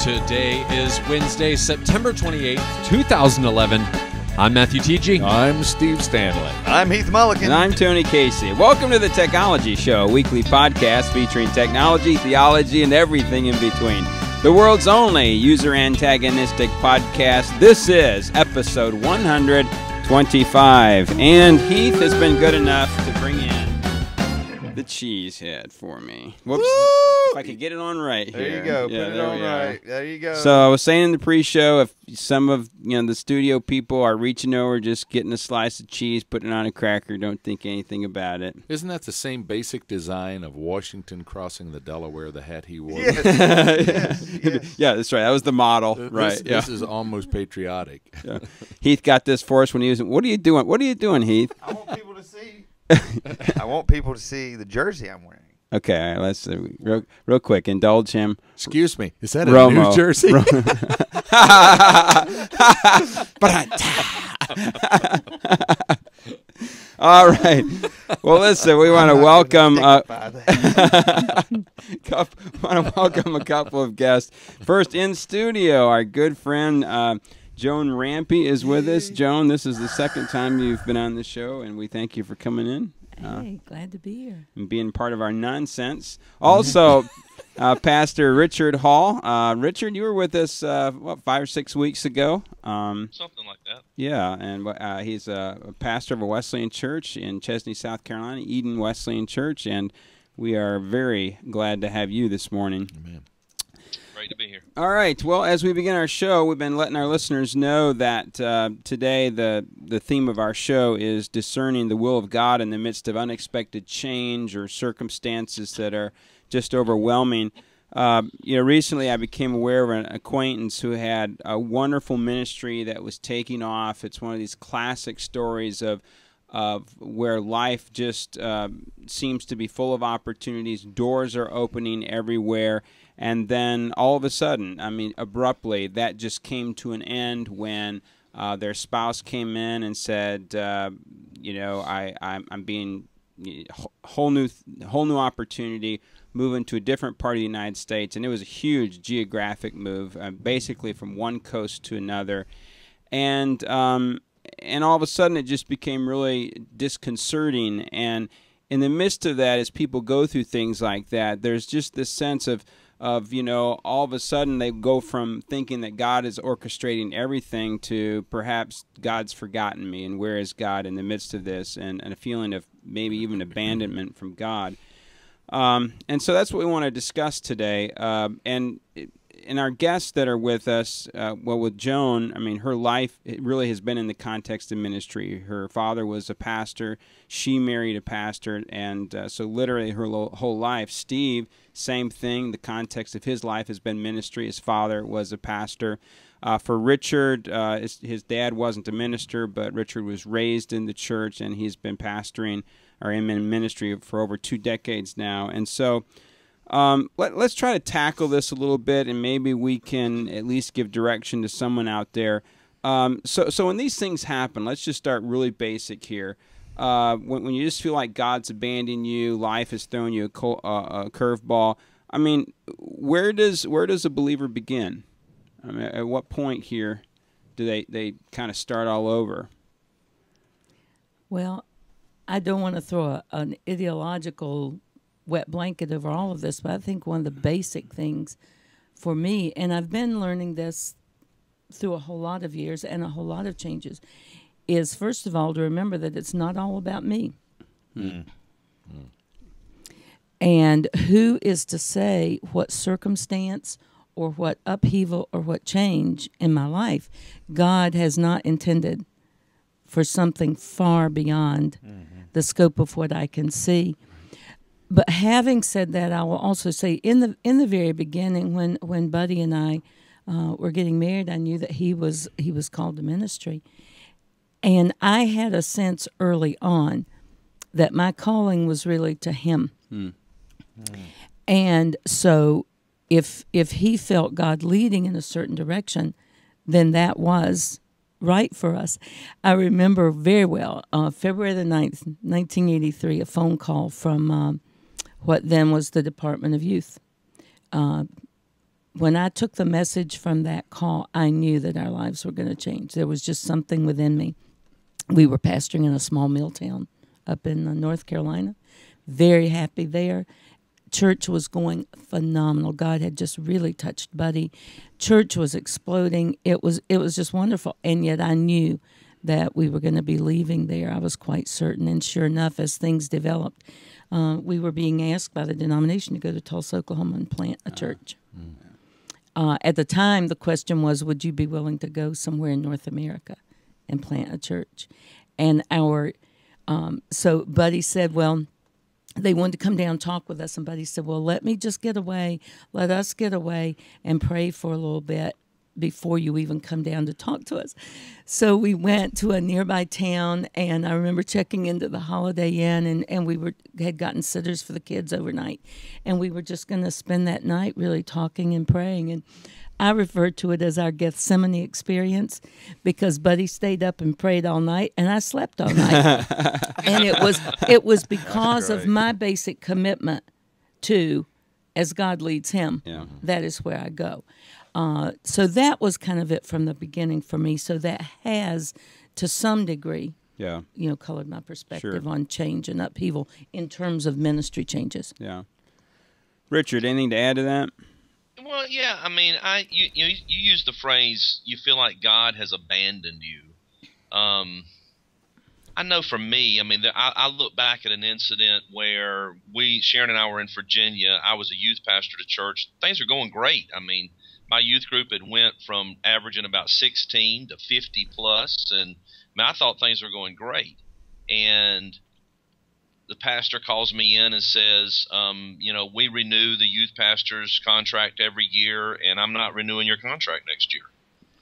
Today is Wednesday, September 28th, 2011. I'm Matthew T.G. I'm Steve Stanley. I'm Heath Mulligan. And I'm Tony Casey. Welcome to the Techology Show, a weekly podcast featuring technology, theology, and everything in between. The world's only user-antagonistic podcast. This is episode 125. And Heath has been good enough to bring in the cheese head for me. Whoops. Woo! If I could get it on right here. There you go. Yeah, Put it on right. There you go. So I was saying in the pre-show, if some of the studio people are reaching over, just getting a slice of cheese, putting it on a cracker, don't think anything about it. Isn't that the same basic design of Washington crossing the Delaware, the hat he wore? Yes. Yes. Yeah, that's right. That was the model. This is almost patriotic. Yeah. Heath got this for us when he was. What are you doing? What are you doing, Heath? I want people to see. I want people to see the jersey I'm wearing. Okay, all right, let's real quick. Indulge him. Excuse me. Is that a Romo. New Jersey? All right. Well, listen, we want to welcome a couple of guests. First in studio, our good friend Joan Rampey is with us. Joan, this is the second time you've been on the show, and we thank you for coming in. Hey, glad to be here. And being part of our nonsense. Also, Pastor Richard Hall. Richard, you were with us, 5 or 6 weeks ago? Something like that. Yeah, and he's a pastor of a Wesleyan church in Chesney, South Carolina, Eden Wesleyan Church, and we are very glad to have you this morning. Amen. Great to be here. All right. Well, as we begin our show, we've been letting our listeners know that today the theme of our show is discerning the will of God in the midst of unexpected change or circumstances that are just overwhelming. Recently I became aware of an acquaintance who had a wonderful ministry that was taking off. It's one of these classic stories of where life just seems to be full of opportunities. Doors are opening everywhere. And then all of a sudden, abruptly, that just came to an end when their spouse came in and said, I'm being whole new opportunity, moving to a different part of the United States, and it was a huge geographic move, basically from one coast to another, and all of a sudden it just became really disconcerting. And in the midst of that, as people go through things like that, there's just this sense of all of a sudden they go from thinking that God is orchestrating everything to perhaps God's forgotten me, and where is God in the midst of this, and a feeling of maybe even abandonment from God. And so that's what we want to discuss today. And our guests that are with us, with Joan, her life it really has been in the context of ministry. Her father was a pastor. She married a pastor. And so literally her whole life. Steve, same thing. The context of his life has been ministry. His father was a pastor. For Richard, his dad wasn't a minister, but Richard was raised in the church, and he's been pastoring or in ministry for over 2 decades now. And so let's try to tackle this a little bit, and maybe we can at least give direction to someone out there. So when these things happen, let's just start really basic here. When you just feel like God's abandoning you, life has thrown you a curveball. Where does a believer begin? At what point here do they kind of start all over? Well, I don't want to throw an ideological wet blanket over all of this, but I think one of the basic things for me, and I've been learning this through a whole lot of years and a whole lot of changes, is first of all to remember that it's not all about me. Mm. Mm. And who is to say what circumstance or what upheaval or what change in my life God has not intended for something far beyond the scope of what I can see. But having said that, I will also say in the very beginning, when Buddy and I were getting married, I knew that he was called to ministry, and I had a sense early on that my calling was really to him. Mm. Mm. And so, if he felt God leading in a certain direction, then that was right for us. I remember very well, February the 9th, 1983, a phone call from what then was the Department of Youth. when I took the message from that call, I knew that our lives were going to change. There was just something within me. We were pastoring in a small mill town up in North Carolina. Very happy there. Church was going phenomenal. God had just really touched Buddy. Church was exploding. It was just wonderful. And yet I knew that we were going to be leaving there. I was quite certain. And sure enough, as things developed, we were being asked by the denomination to go to Tulsa, Oklahoma and plant a church. At the time, the question was, would you be willing to go somewhere in North America and plant a church? And so Buddy said, well, they wanted to come down and talk with us. And Buddy said, well, let me just get away. Let us get away and pray for a little bit before you even come down to talk to us. So we went to a nearby town, and I remember checking into the Holiday Inn, and we had gotten sitters for the kids overnight. And we were just going to spend that night really talking and praying. And I refer to it as our Gethsemane experience because Buddy stayed up and prayed all night, and I slept all night. And it was because of my basic commitment to, as God leads him, that is where I go. So that was kind of it from the beginning for me. So that has, to some degree, colored my perspective on change and upheaval in terms of ministry changes. Yeah. Richard, anything to add to that? Well, yeah. I mean, you use the phrase, you feel like God has abandoned you. I know for me, I mean, I look back at an incident where Sharon and I were in Virginia. I was a youth pastor at a church. Things are going great. I mean, my youth group had went from averaging about 16 to 50 plus, and I thought things were going great. And the pastor calls me in and says, we renew the youth pastor's contract every year, and I'm not renewing your contract next year.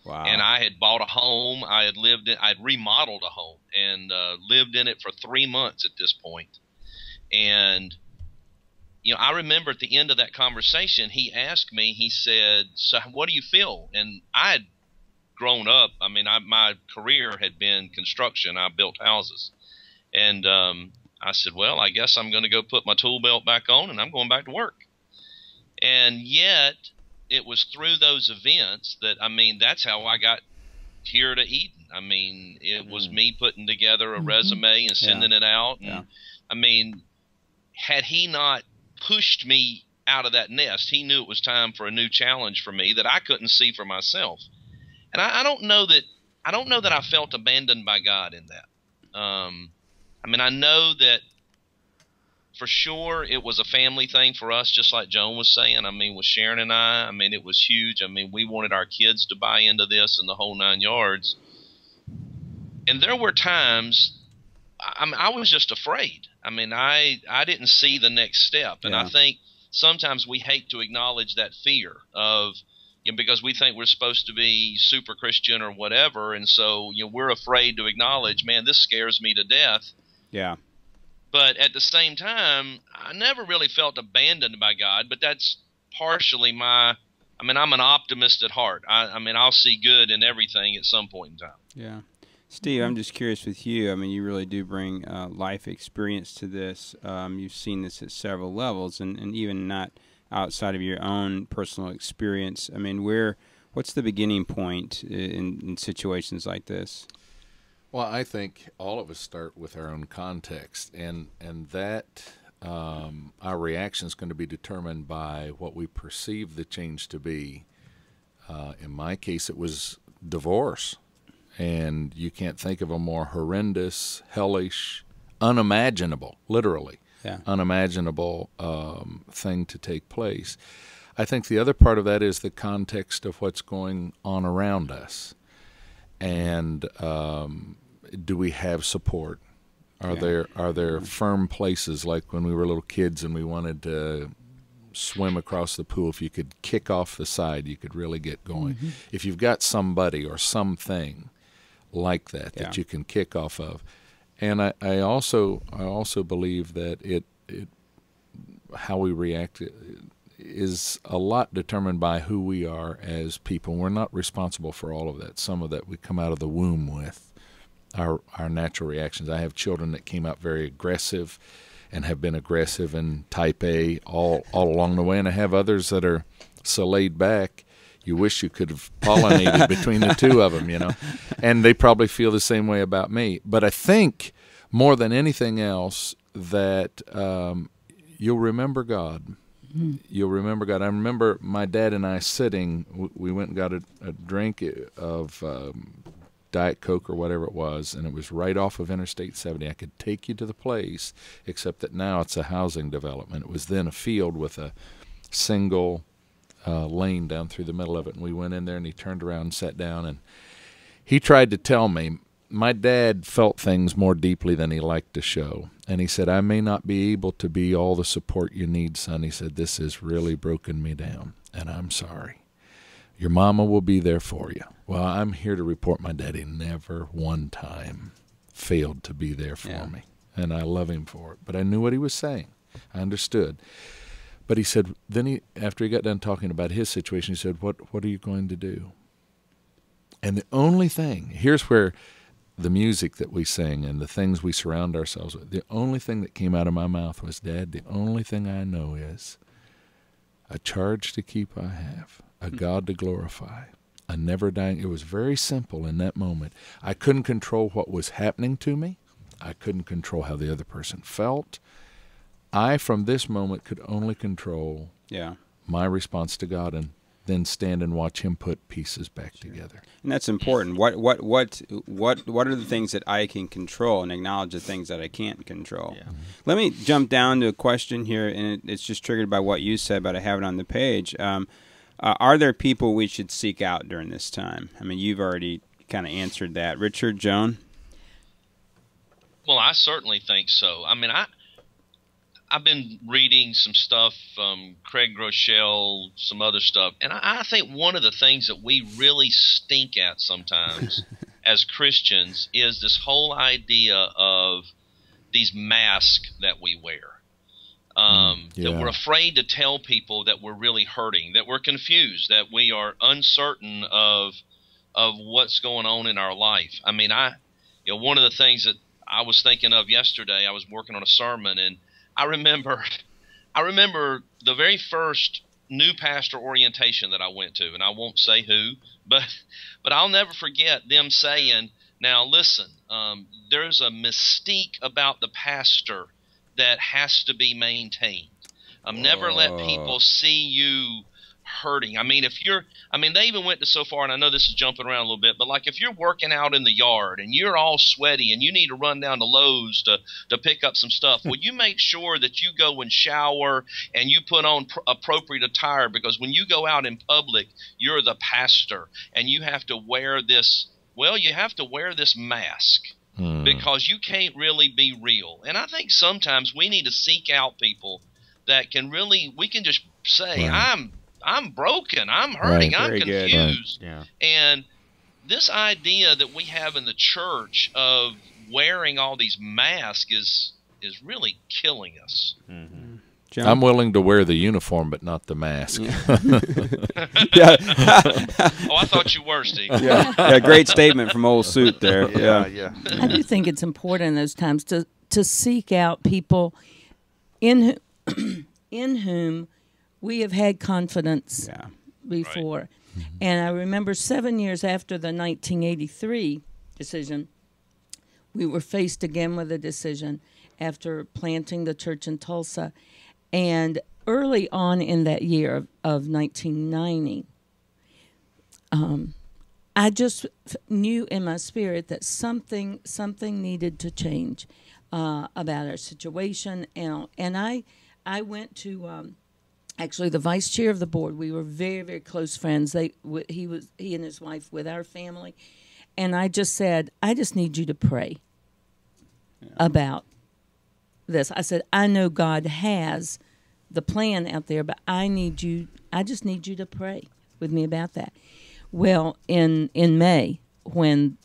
Wow. And I had bought a home. I'd remodeled a home and lived in it for 3 months at this point. And I remember at the end of that conversation, he asked me, he said, so what do you feel? And I had grown up. I mean, my career had been construction. I built houses. And I said, well, I guess I'm going to go put my tool belt back on and I'm going back to work. And yet it was through those events that, that's how I got here to Eden. I mean, it was me putting together a resume and sending it out. And had he not pushed me out of that nest, he knew it was time for a new challenge for me that I couldn't see for myself. And I don't know that I felt abandoned by God in that. I know that for sure it was a family thing for us, just like Joan was saying. With Sharon and I, it was huge. We wanted our kids to buy into this and the whole 9 yards. And there were times I was just afraid. I didn't see the next step. And I think sometimes we hate to acknowledge that fear of, because we think we're supposed to be super Christian or whatever. And so, we're afraid to acknowledge, man, this scares me to death. Yeah. But at the same time, I never really felt abandoned by God, but that's partially I'm an optimist at heart. I'll see good in everything at some point in time. Yeah. Steve, I'm just curious with you. You really do bring life experience to this. You've seen this at several levels, and even not outside of your own personal experience. What's the beginning point in situations like this? Well, I think all of us start with our own context, and that our reaction is going to be determined by what we perceive the change to be. In my case, it was divorce. And you can't think of a more horrendous, hellish, unimaginable, literally, unimaginable thing to take place. I think the other part of that is the context of what's going on around us. And do we have support? Are there firm places, like when we were little kids and we wanted to swim across the pool, if you could kick off the side, you could really get going. If you've got somebody or something like that you can kick off of. And I also believe that how we react is a lot determined by who we are as people. We're not responsible for all of that. Some of that we come out of the womb with, our natural reactions. I have children that came out very aggressive and have been aggressive and type A all along the way, and I have others that are so laid back. You wish you could have pollinated between the two of them, And they probably feel the same way about me. But I think more than anything else that you'll remember God. Mm-hmm. You'll remember God. I remember my dad and I sitting. We went and got a drink of Diet Coke or whatever it was, and it was right off of Interstate 70. I could take you to the place, except that now it's a housing development. It was then a field with a single lane down through the middle of it, and we went in there, and he turned around and sat down, and he tried to tell me my dad felt things more deeply than he liked to show, and he said, I may not be able to be all the support you need, son. He said, this has really broken me down, and I'm sorry. Your mama will be there for you. Well, I'm here to report my daddy never one time failed to be there for me, and I love him for it, but I knew what he was saying. I understood. But he said, then after he got done talking about his situation, he said, what are you going to do? And the only thing, here's where the music that we sing and the things we surround ourselves with, the only thing that came out of my mouth was, Dad, the only thing I know is a charge to keep I have, a God to glorify, a never dying. It was very simple in that moment. I couldn't control what was happening to me. I couldn't control how the other person felt. I, from this moment, could only control my response to God, and then stand and watch Him put pieces back together. And that's important. What are the things that I can control, and acknowledge the things that I can't control? Yeah. Let me jump down to a question here, and it's just triggered by what you said, but I have it on the page. Are there people we should seek out during this time? I mean, you've already kind of answered that. Richard, Joan? Well, I certainly think so. I mean, I've been reading some stuff from Craig Groeschel, some other stuff, and I think one of the things that we really stink at sometimes as Christians is this whole idea of these masks that we wear. That we're afraid to tell people that we're really hurting, that we're confused, that we are uncertain of what's going on in our life. I mean, one of the things that I was thinking of yesterday, I was working on a sermon, and I remember the very first new pastor orientation that I went to, and I won't say who, but I'll never forget them saying, now listen, there's a mystique about the pastor that has to be maintained. Never let people see you hurting. I mean, they even went to so far, and I know this is jumping around a little bit, but like if you're working out in the yard and you're all sweaty and you need to run down to Lowe's to pick up some stuff, well, you make sure that you go and shower and you put on appropriate attire, because when you go out in public, you're the pastor and you have to wear this, mask. Because you can't really be real. And I think sometimes we need to seek out people that we can just say, right. I'm broken, I'm hurting, right. I'm confused. Right. Yeah. And this idea that we have in the church of wearing all these masks is really killing us. Mm-hmm. John? I'm willing to wear the uniform, but not the mask. Oh, I thought you were, Steve. Yeah, great statement from Old Suit there. Yeah. I do think it's important in those times to seek out people in whom we have had confidence before. Right. Mm-hmm. And I remember 7 years after the 1983 decision, we were faced again with a decision after planting the church in Tulsa. And early on in that year of 1990, I just knew in my spirit that something needed to change about our situation. And I went to actually the vice chair of the board. We were very, very close friends. He and his wife with our family. And I just said, I just need you to pray about this. I said, I know God has the plan out there, but I just need you to pray with me about that. Well, in May, when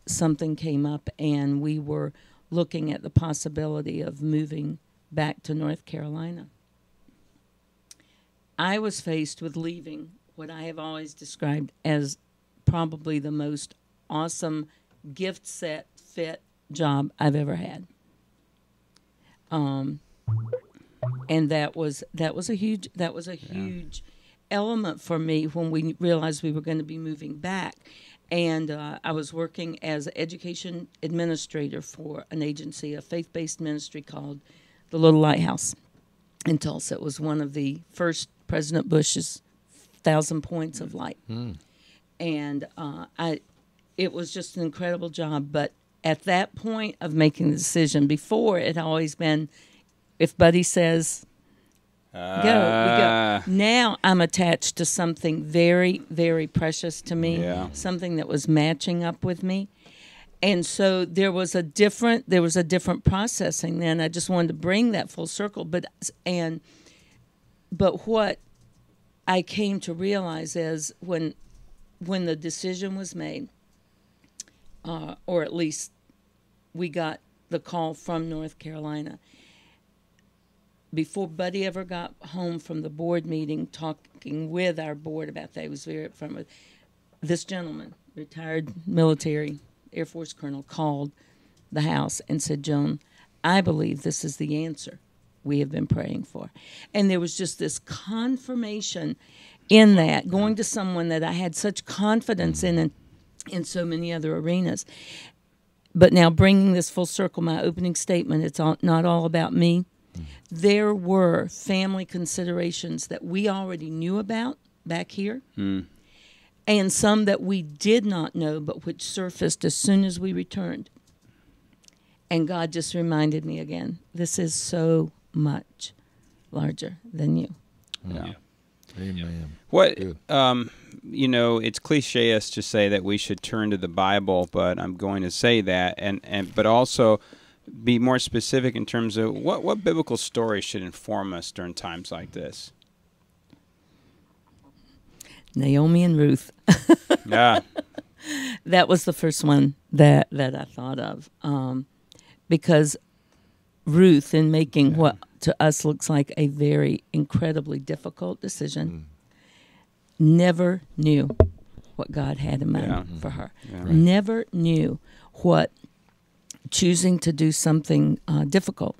something came up and we were looking at the possibility of moving back to North Carolina, I was faced with leaving what I have always described as probably the most awesome gift set fit job I've ever had. And that was a huge element for me when we realized we were going to be moving back. And I was working as an education administrator for an agency, a faith-based ministry called the Little Lighthouse in Tulsa. It was one of the first President Bush's 1,000 points of light. And it was just an incredible job. But at that point of making the decision, before it had always been, if Buddy says, go, we go. Now I'm attached to something very, very precious to me, something that was matching up with me. And so there was a different processing then. I just wanted to bring that full circle. But what I came to realize is when the decision was made, or at least we got the call from North Carolina, before Buddy ever got home from the board meeting, talking with our board about that, he was very upfront with this gentleman, retired military Air Force colonel, called the house and said, Joan, I believe this is the answer we have been praying for. And there was just this confirmation in that, going to someone that I had such confidence in so many other arenas. But now bringing this full circle, my opening statement, it's not all about me. There were family considerations that we already knew about back here, and some that we did not know, but which surfaced as soon as we returned. And God just reminded me again, this is so much larger than you. Yeah. Amen. What it's cliche-ish to say that we should turn to the Bible, but I'm going to say that, but also be more specific in terms of what biblical story should inform us during times like this. Naomi and Ruth. Yeah. That was the first one that I thought of, because Ruth, in making what to us looks like a very incredibly difficult decision, never knew what God had in mind for her. Yeah, right. Never knew what choosing to do something difficult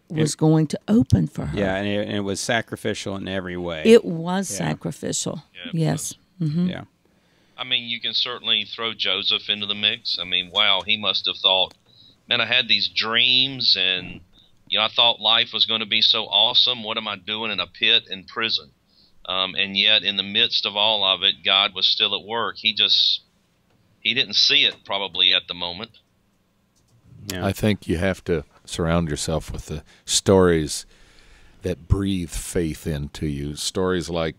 was going to open for her. Yeah, and it was sacrificial in every way. It was sacrificial. Yes. Mm-hmm. Yeah. I mean, you can certainly throw Joseph into the mix. I mean, wow, he must have thought, man, I had these dreams, and I thought life was going to be so awesome. What am I doing in a pit in prison? And yet, in the midst of all of it, God was still at work. He didn't see it probably at the moment. Yeah. I think you have to surround yourself with the stories that breathe faith into you. Stories like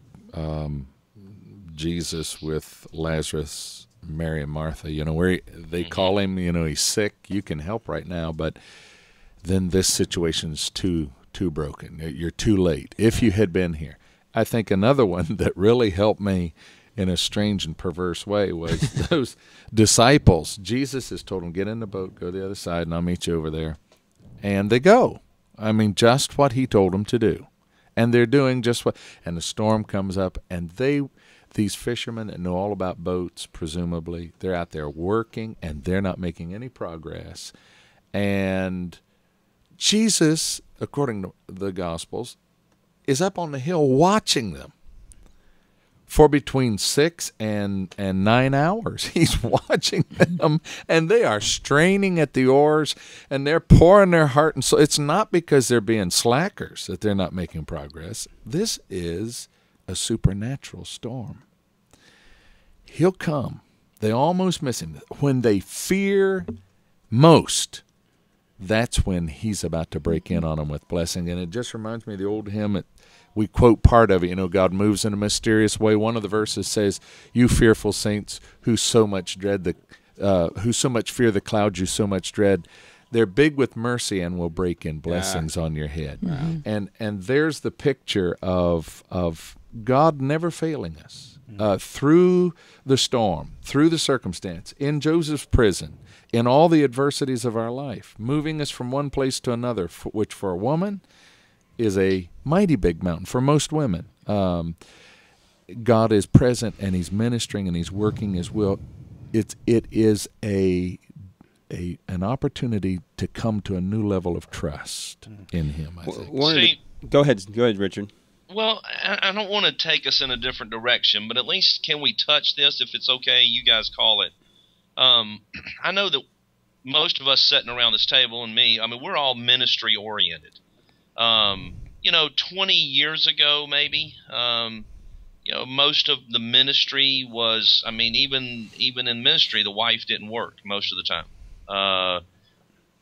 Jesus with Lazarus, Mary and Martha, where they call him, he's sick, you can help right now, but then this situation's too broken. You're too late. If you had been here. I think another one that really helped me in a strange and perverse way was those disciples. Jesus has told them, get in the boat, go to the other side, and I'll meet you over there. And they go. I mean, just what he told them to do. And they're doing just what, and the storm comes up, and these fishermen that know all about boats, presumably, they're out there working, and they're not making any progress. And Jesus, according to the Gospels, is up on the hill watching them for between 6 and 9 hours. He's watching them, and they are straining at the oars, and they're pouring their heart and soul. It's not because they're being slackers that they're not making progress. This is a supernatural storm. He'll come. They almost miss him. When they fear most, that's when he's about to break in on them with blessing. And it just reminds me of the old hymn. We quote part of it. God moves in a mysterious way. One of the verses says, "You fearful saints, who so much fear the clouds you so much dread, they're big with mercy and will break in blessings on your head." Mm-hmm. And there's the picture of God never failing us through the storm, through the circumstance, in Joseph's prison, in all the adversities of our life, moving us from one place to another, which for a woman is a mighty big mountain. For most women, God is present, and he's ministering, and he's working his will. It is an opportunity to come to a new level of trust in him, I think. Go ahead, Richard. Well, I don't want to take us in a different direction, but at least can we touch this if it's okay? You guys call it. I know that most of us sitting around this table and me, I mean, we're all ministry oriented. 20 years ago, maybe, most of the ministry was, I mean, even in ministry, the wife didn't work most of the time.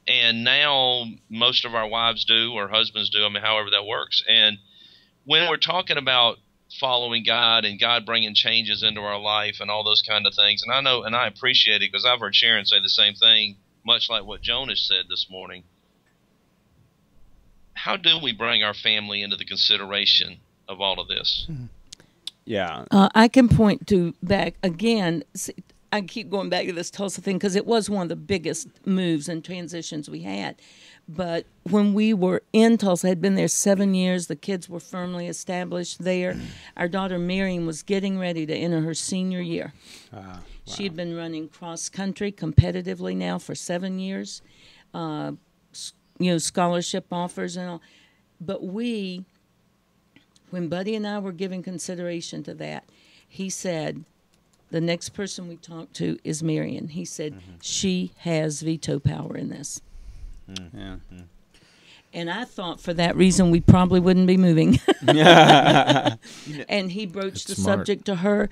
And now most of our wives do, or husbands do, I mean, however that works. And when we're talking about following God and God bringing changes into our life and all those kind of things, and I know and I appreciate it because I've heard Sharon say the same thing, much like what Joan has said this morning. How do we bring our family into the consideration of all of this? Yeah. I can point to back again. I keep going back to this Tulsa thing because it was one of the biggest moves and transitions we had. But when we were in Tulsa, I had been there 7 years. The kids were firmly established there. Our daughter Miriam was getting ready to enter her senior year. Wow. She had been running cross country competitively now for 7 years. Scholarship offers and all. But when Buddy and I were giving consideration to that, he said, the next person we talked to is Marion. He said, she has veto power in this. Yeah. And I thought for that reason we probably wouldn't be moving. And he broached the subject to her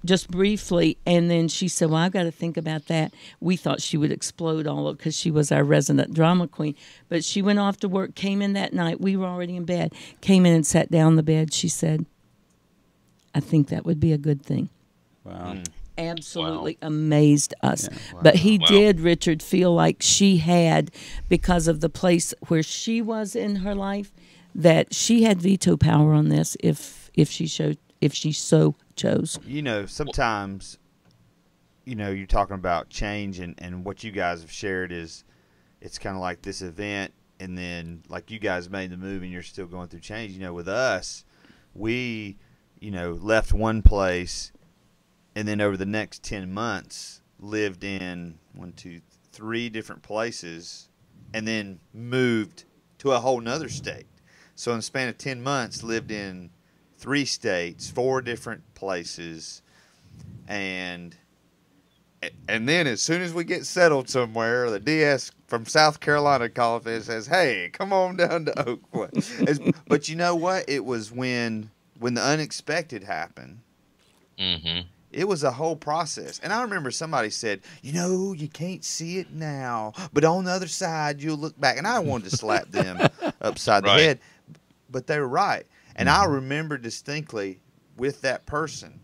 just briefly, and then she said, well, I've got to think about that. We thought she would explode all over because she was our resident drama queen. But she went off to work, came in that night. We were already in bed. Came in and sat down on the bed. She said, I think that would be a good thing. Wow. Absolutely amazed us. Yeah. Wow. But he did, Richard, feel like she had, because of the place where she was in her life, that she had veto power on this if she so chose. Sometimes, you're talking about change, and what you guys have shared is it's kind of like this event, and then like you guys made the move and you're still going through change. With us, we, left one place, and then over the next 10 months lived in 3 different places, and then moved to a whole nother state. So in the span of 10 months, lived in 3 states, 4 different places, and then as soon as we get settled somewhere, the DS from South Carolina calls and says, hey, come on down to Oakwood. But you know what? It was when the unexpected happened. Mm-hmm. It was a whole process. And I remember somebody said, you can't see it now, but on the other side, you'll look back. And I wanted to slap them upside the head, but they were right. And I remember distinctly with that person,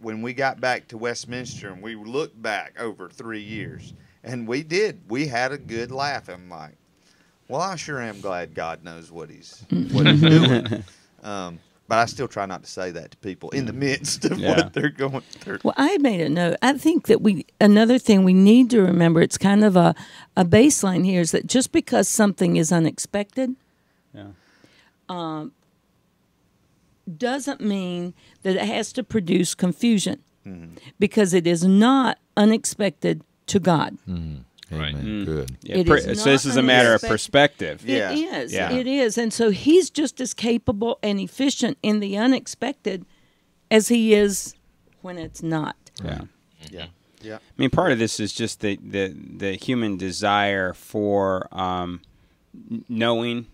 when we got back to Westminster and we looked back over 3 years, and we had a good laugh. I'm like, well, I sure am glad God knows what he's doing. But I still try not to say that to people in the midst of what they're going through. Well, I made a note. I think that another thing we need to remember, it's kind of a baseline here, is that just because something is unexpected doesn't mean that it has to produce confusion, because it is not unexpected to God. Mm-hmm. Right. Good. Yeah, so this is a matter of perspective. It is. Yeah. It is. And so he's just as capable and efficient in the unexpected as he is when it's not. Yeah. Yeah. Yeah. I mean, part of this is just the human desire for knowing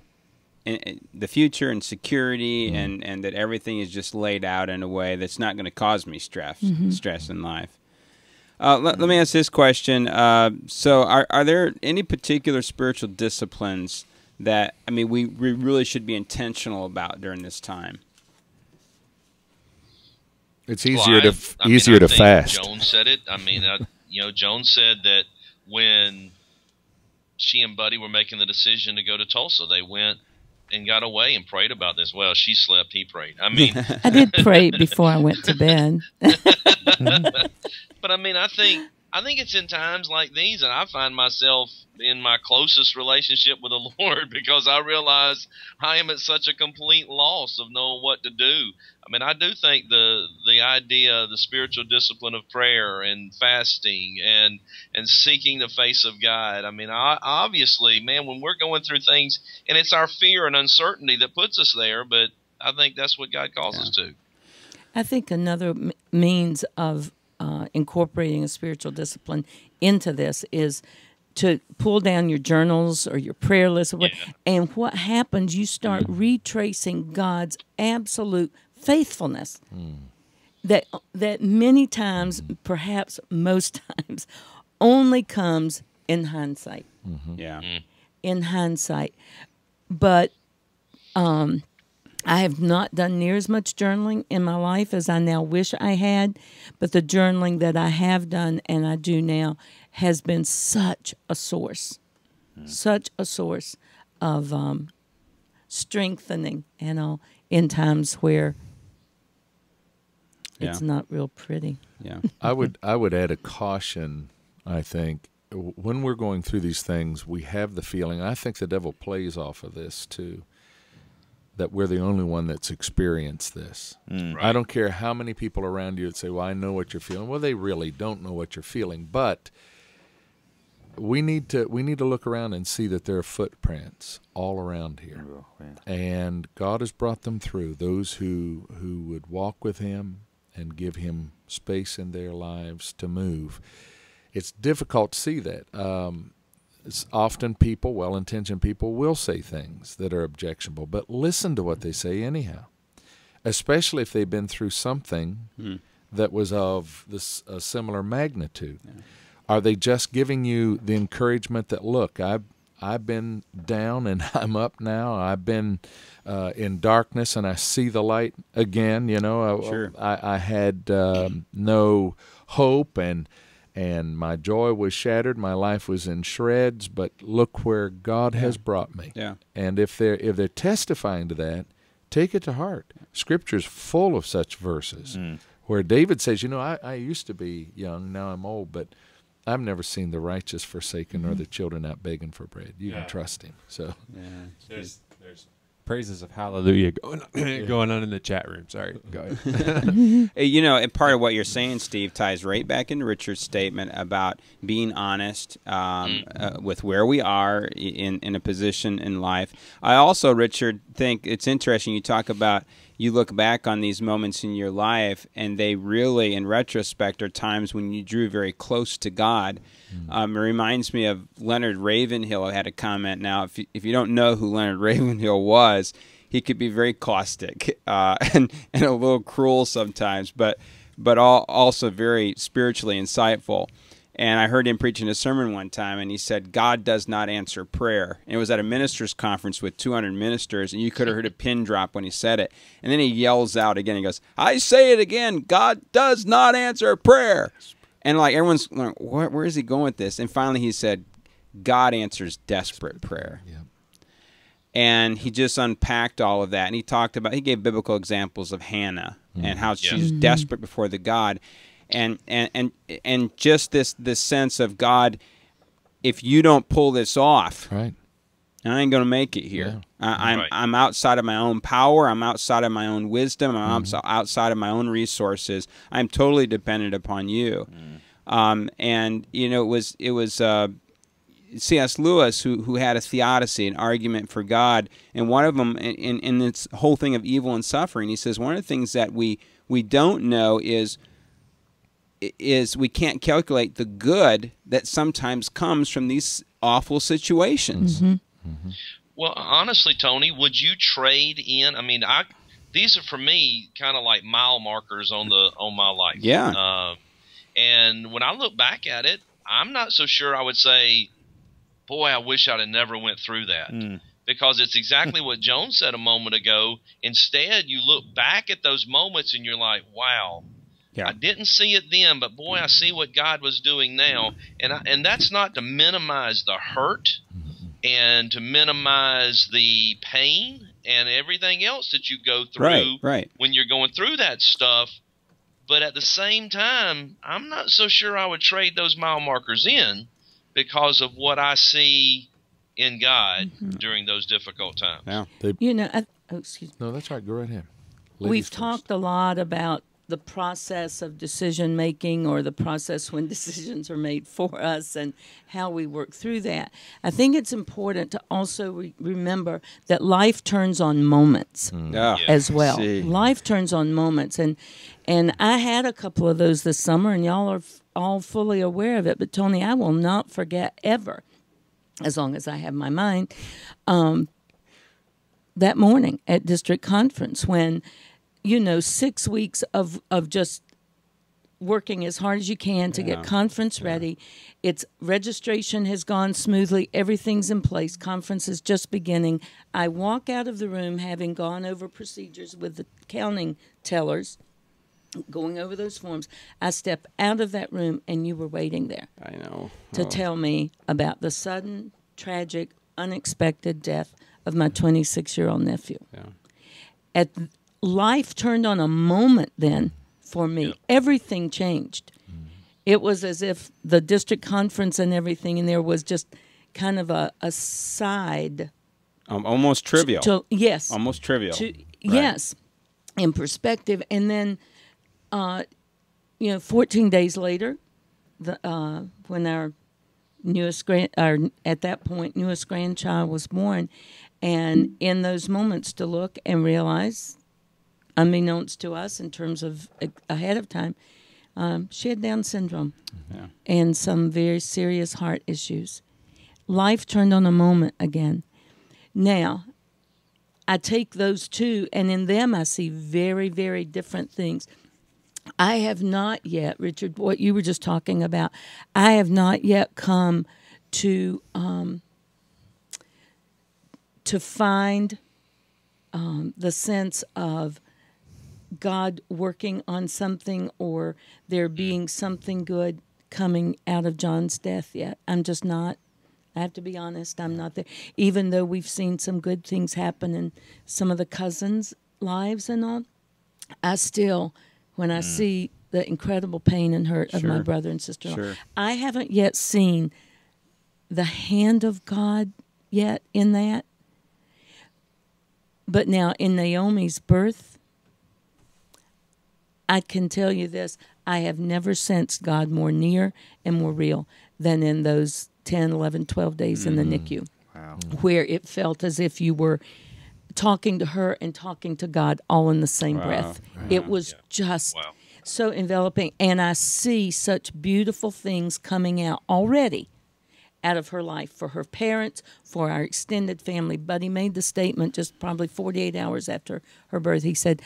the future and security, and that everything is just laid out in a way that's not going to cause me stress in life. Let me ask this question. So are there any particular spiritual disciplines that, we really should be intentional about during this time? It's easier to fast. Joan said it. Joan said that when she and Buddy were making the decision to go to Tulsa, they went and got away and prayed about this. Well, she slept, he prayed. I did pray before I went to bed. But I think it's in times like these, and I find myself in my closest relationship with the Lord because I realize I am at such a complete loss of knowing what to do. I do think the idea, the spiritual discipline of prayer and fasting and seeking the face of God. Obviously, man, when we're going through things, and it's our fear and uncertainty that puts us there, but I think that's what God calls us to. I think another means of incorporating a spiritual discipline into this is to pull down your journals or your prayer list, or and what happens, you start retracing God's absolute faithfulness. That many times, perhaps most times, only comes in hindsight. In hindsight. But I have not done near as much journaling in my life as I now wish I had, but the journaling that I have done and I do now has been such a source of strengthening, in times where it's not real pretty. I would add a caution. I think when we're going through these things, we have the feeling, I think the devil plays off of this too, that we're the only one that's experienced this. Right. I don't care how many people around you that say, well, I know what you're feeling. Well, they really don't know what you're feeling. But we need to look around and see that there are footprints all around here. And God has brought them through, those who would walk with him and give him space in their lives to move. It's difficult to see that. It's often people, well-intentioned people, will say things that are objectionable, but listen to what they say anyhow, especially if they've been through something that was of a similar magnitude. Are they just giving you the encouragement that, look, I've been down and I'm up now. I've been in darkness and I see the light again. I had no hope and my joy was shattered. My life was in shreds. But look where God has brought me. And if they're testifying to that, take it to heart. Scripture's full of such verses where David says, I used to be young, now I'm old, but I've never seen the righteous forsaken or the children out begging for bread. You can trust him. So there's praises of hallelujah going on in the chat room. Sorry, go ahead. And part of what you're saying, Steve, ties right back into Richard's statement about being honest with where we are in a position in life. I also, Richard, think it's interesting you talk about, you look back on these moments in your life, and they really, in retrospect, are times when you drew very close to God. It reminds me of Leonard Ravenhill. I had a comment. Now, if you don't know who Leonard Ravenhill was, he could be very caustic and a little cruel sometimes, but also very spiritually insightful. And I heard him preaching a sermon one time, and he said, God does not answer prayer. And it was at a ministers' conference with 200 ministers, and you could have heard a pin drop when he said it. And then he yells out again. He goes, I say it again, God does not answer prayer. And like everyone's like, where is he going with this? And finally he said, God answers desperate prayer. And he just unpacked all of that. And he gave biblical examples of Hannah and how she's desperate before the God. And just this sense of, God, if you don't pull this off, I ain't gonna make it here. I'm outside of my own power. I'm outside of my own wisdom. I'm outside of my own resources. I'm totally dependent upon you. And it was C.S. Lewis who had a theodicy, an argument for God, and one of them in this whole thing of evil and suffering, he says one of the things that we don't know is we can't calculate the good that sometimes comes from these awful situations. Well, honestly, Tony, would you trade in? I mean, these are for me kind of like mile markers on my life. And when I look back at it, I'm not so sure I would say, boy, I wish I'd have never went through that. Because it's exactly what Joan said a moment ago. Instead, you look back at those moments and you're like, wow, I didn't see it then, but boy, I see what God was doing now. And that's not to minimize the hurt and to minimize the pain and everything else that you go through when you're going through that stuff. But at the same time, I'm not so sure I would trade those mile markers in because of what I see in God during those difficult times. excuse me. No, that's right. Go right ahead. We've talked a lot about the process of decision making, or the process when decisions are made for us, and how we work through that. I think it's important to also remember that life turns on moments as well. Life turns on moments, and I had a couple of those this summer, and y'all are all fully aware of it. But Tony, I will not forget ever, as long as I have my mind, that morning at district conference when, 6 weeks of just working as hard as you can to get conference ready. Its registration has gone smoothly. Everything's in place. Conference is just beginning. I walk out of the room having gone over procedures with the counting tellers, going over those forms. I step out of that room, and you were waiting there. I know. To tell me about the sudden, tragic, unexpected death of my 26-year-old nephew. Yeah. Life turned on a moment then for me. Everything changed. It was as if the district conference and everything in there was just kind of a side. Almost trivial. Yes. Almost trivial. Yes, in perspective. And then, 14 days later, when our newest grandchild was born, and in those moments to look and realize, unbeknownst to us in terms of ahead of time, she had Down syndrome and some very serious heart issues. Life turned on a moment again. Now, I take those two, and in them I see very, very different things. I have not yet, Richard, what you were just talking about, I have not yet come to find the sense of God working on something, or there being something good coming out of John's death yet. I'm just not. I have to be honest, I'm not there. Even though we've seen some good things happen in some of the cousins' lives and all, I still, when I see the incredible pain and hurt of my brother and sister-in-law, I haven't yet seen the hand of God yet in that. But now in Naomi's birth, I can tell you this, I have never sensed God more near and more real than in those 10, 11, 12 days in the NICU, where it felt as if you were talking to her and talking to God all in the same breath. It was just so enveloping, and I see such beautiful things coming out already out of her life, for her parents, for our extended family. Buddy made the statement just probably 48 hours after her birth. He said,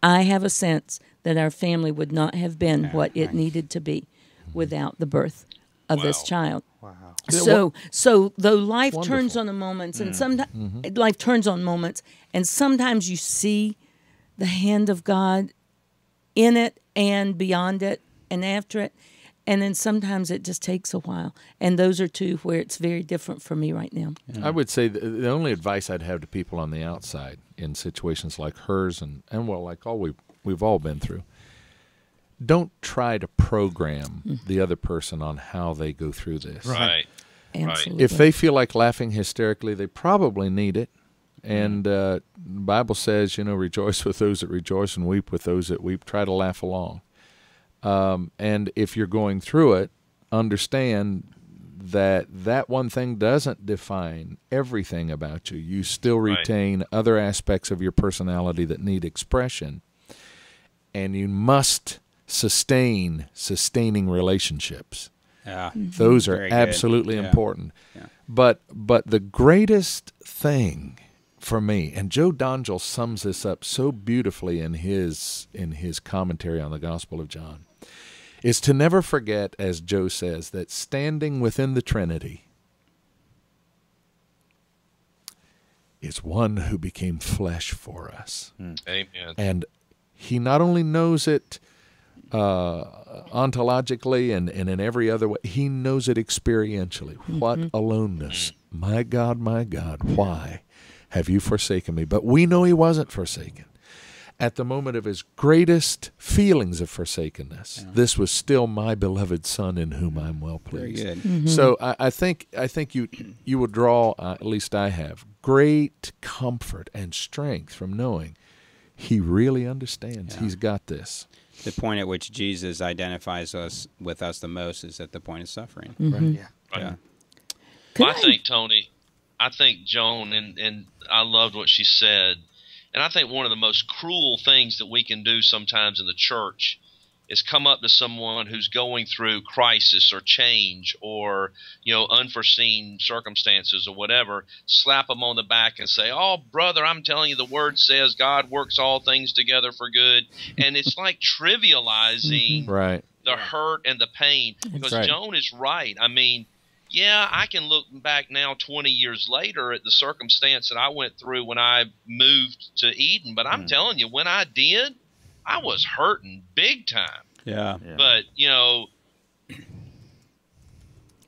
I have a sense that our family would not have been what it needed to be without the birth of this child. So though life turns on the moments, and sometimes life turns on moments, and sometimes you see the hand of God in it and beyond it and after it, and then sometimes it just takes a while. And those are two where it's very different for me right now. I would say the only advice I'd have to people on the outside in situations like hers and well, like all we've all been through, don't try to program the other person on how they go through this. Right. Absolutely. If they feel like laughing hysterically, they probably need it. And the Bible says, rejoice with those that rejoice and weep with those that weep. Try to laugh along. And if you're going through it, understand that one thing doesn't define everything about you. You still retain other aspects of your personality that need expression. And you must sustaining relationships. Yeah. Those are Very absolutely good. important. Yeah. But the greatest thing for me, and Joe Dongell sums this up so beautifully in his commentary on the Gospel of John, is to never forget, as Joe says, that standing within the Trinity is one who became flesh for us. Amen. And he not only knows it ontologically and in every other way, he knows it experientially. What aloneness. My God, why have you forsaken me? But we know he wasn't forsaken. At the moment of his greatest feelings of forsakenness, this was still my beloved Son in whom I'm well pleased. Very good. So I think you will draw, at least I have, great comfort and strength from knowing He really understands. Yeah. He's got this. The point at which Jesus identifies with us the most is at the point of suffering. Right. Yeah. Right. Yeah. Well, I think, Tony, I think Joan, and I loved what she said, and I think one of the most cruel things that we can do sometimes in the church is come up to someone who's going through crisis or change or, unforeseen circumstances or whatever, slap them on the back and say, "Oh, brother, I'm telling you, the word says God works all things together for good." And it's like trivializing Right. the hurt and the pain. Because right. Joan is right. I mean, yeah, I can look back now 20 years later at the circumstance that I went through when I moved to Eden. But I'm telling you, when I did, I was hurting big time. Yeah. But,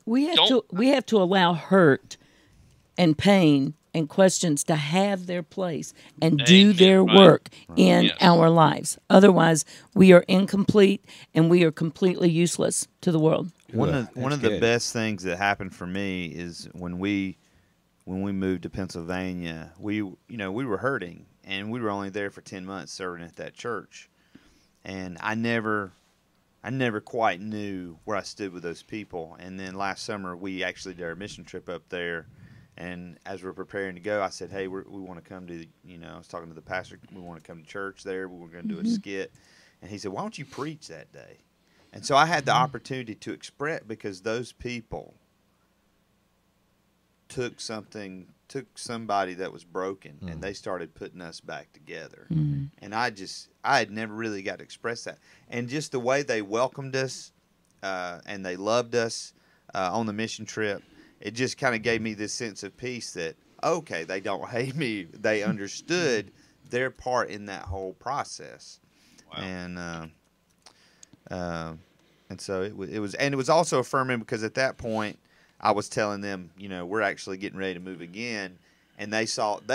We have to allow hurt and pain and questions to have their place and do Amen. their Right. work in Yes. our lives. Otherwise, we are incomplete and we are completely useless to the world. One of the good. best things that happened for me is when we moved to Pennsylvania. We were hurting, and we were only there for 10 months serving at that church, and I never quite knew where I stood with those people. And then last summer we actually did our mission trip up there, and as we're preparing to go, I said, "Hey, we want to come to I was talking to the pastor. We want to come to church there. We were going to do a skit," and he said, "Why don't you preach that day?" And so I had the opportunity to express, because those people took somebody that was broken and they started putting us back together. And I had never really got to express that. And just the way they welcomed us and they loved us on the mission trip, it just kind of gave me this sense of peace that, okay, they don't hate me. They understood their part in that whole process. Wow. And so it was also affirming, because at that point I was telling them, we're actually getting ready to move again, and they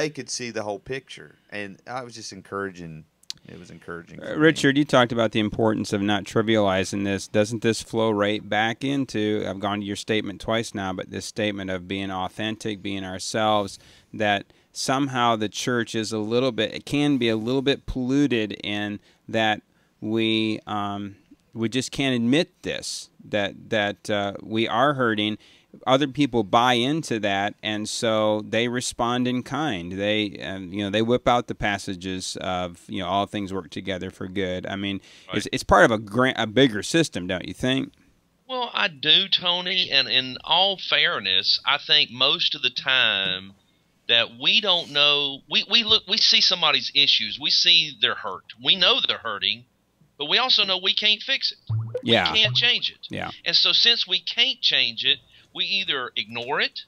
could see the whole picture, and I was just encouraging. It was encouraging. Richard, you talked about the importance of not trivializing this. Doesn't this flow right back into, I've gone to your statement twice now, but this statement of being authentic, being ourselves, that somehow the church is it can be a little bit polluted in that we just can't admit this, that we are hurting. Other people buy into that, and so they respond in kind. They whip out the passages of all things work together for good. I mean, Right. it's part of a bigger system, don't you think? Well, I do, Tony, and in all fairness, I think most of the time that we don't know, we see somebody's issues, we see their hurt, we know they're hurting, but we also know we can't fix it. Yeah. We can't change it. Yeah. And so since we can't change it, we either ignore it,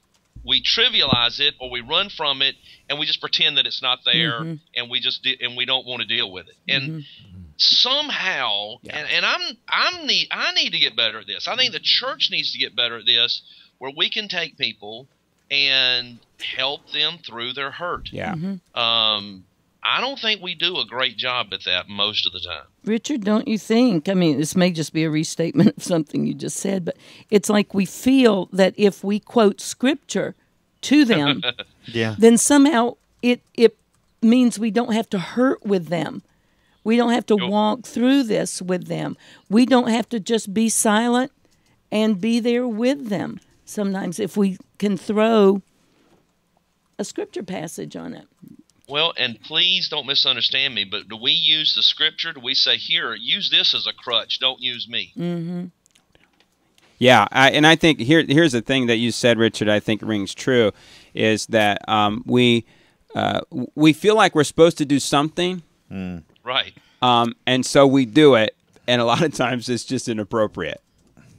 we trivialize it, or we run from it, and we just pretend that it's not there, and we don't want to deal with it. And somehow, and I need to get better at this. I think the church needs to get better at this, where we can take people and help them through their hurt. Yeah. I don't think we do a great job at that most of the time. Richard, don't you think? I mean, this may just be a restatement of something you just said, but it's like we feel that if we quote scripture to them, then somehow it means we don't have to hurt with them. We don't have to walk through this with them. We don't have to just be silent and be there with them. Sometimes if we can throw a scripture passage on it. Well, and please don't misunderstand me, but do we use the scripture? Do we say, here, use this as a crutch, don't use me? Yeah, and I think here's the thing that you said, Richard, I think rings true, is that we feel like we're supposed to do something. Right. And so we do it, and a lot of times it's just inappropriate.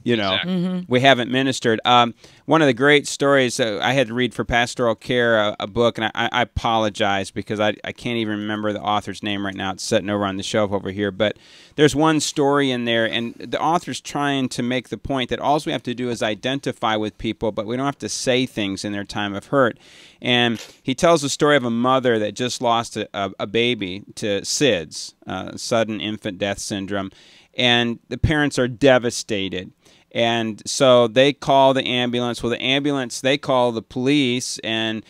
Exactly. We haven't ministered. One of the great stories, I had to read for Pastoral Care a book, and I apologize because I can't even remember the author's name right now. It's sitting over on the shelf over here. But there's one story in there, and the author's trying to make the point that all we have to do is identify with people, but we don't have to say things in their time of hurt. And he tells the story of a mother that just lost a baby to SIDS, sudden infant death syndrome, and the parents are devastated. And so they call the ambulance. Well, the ambulance, they call the police, and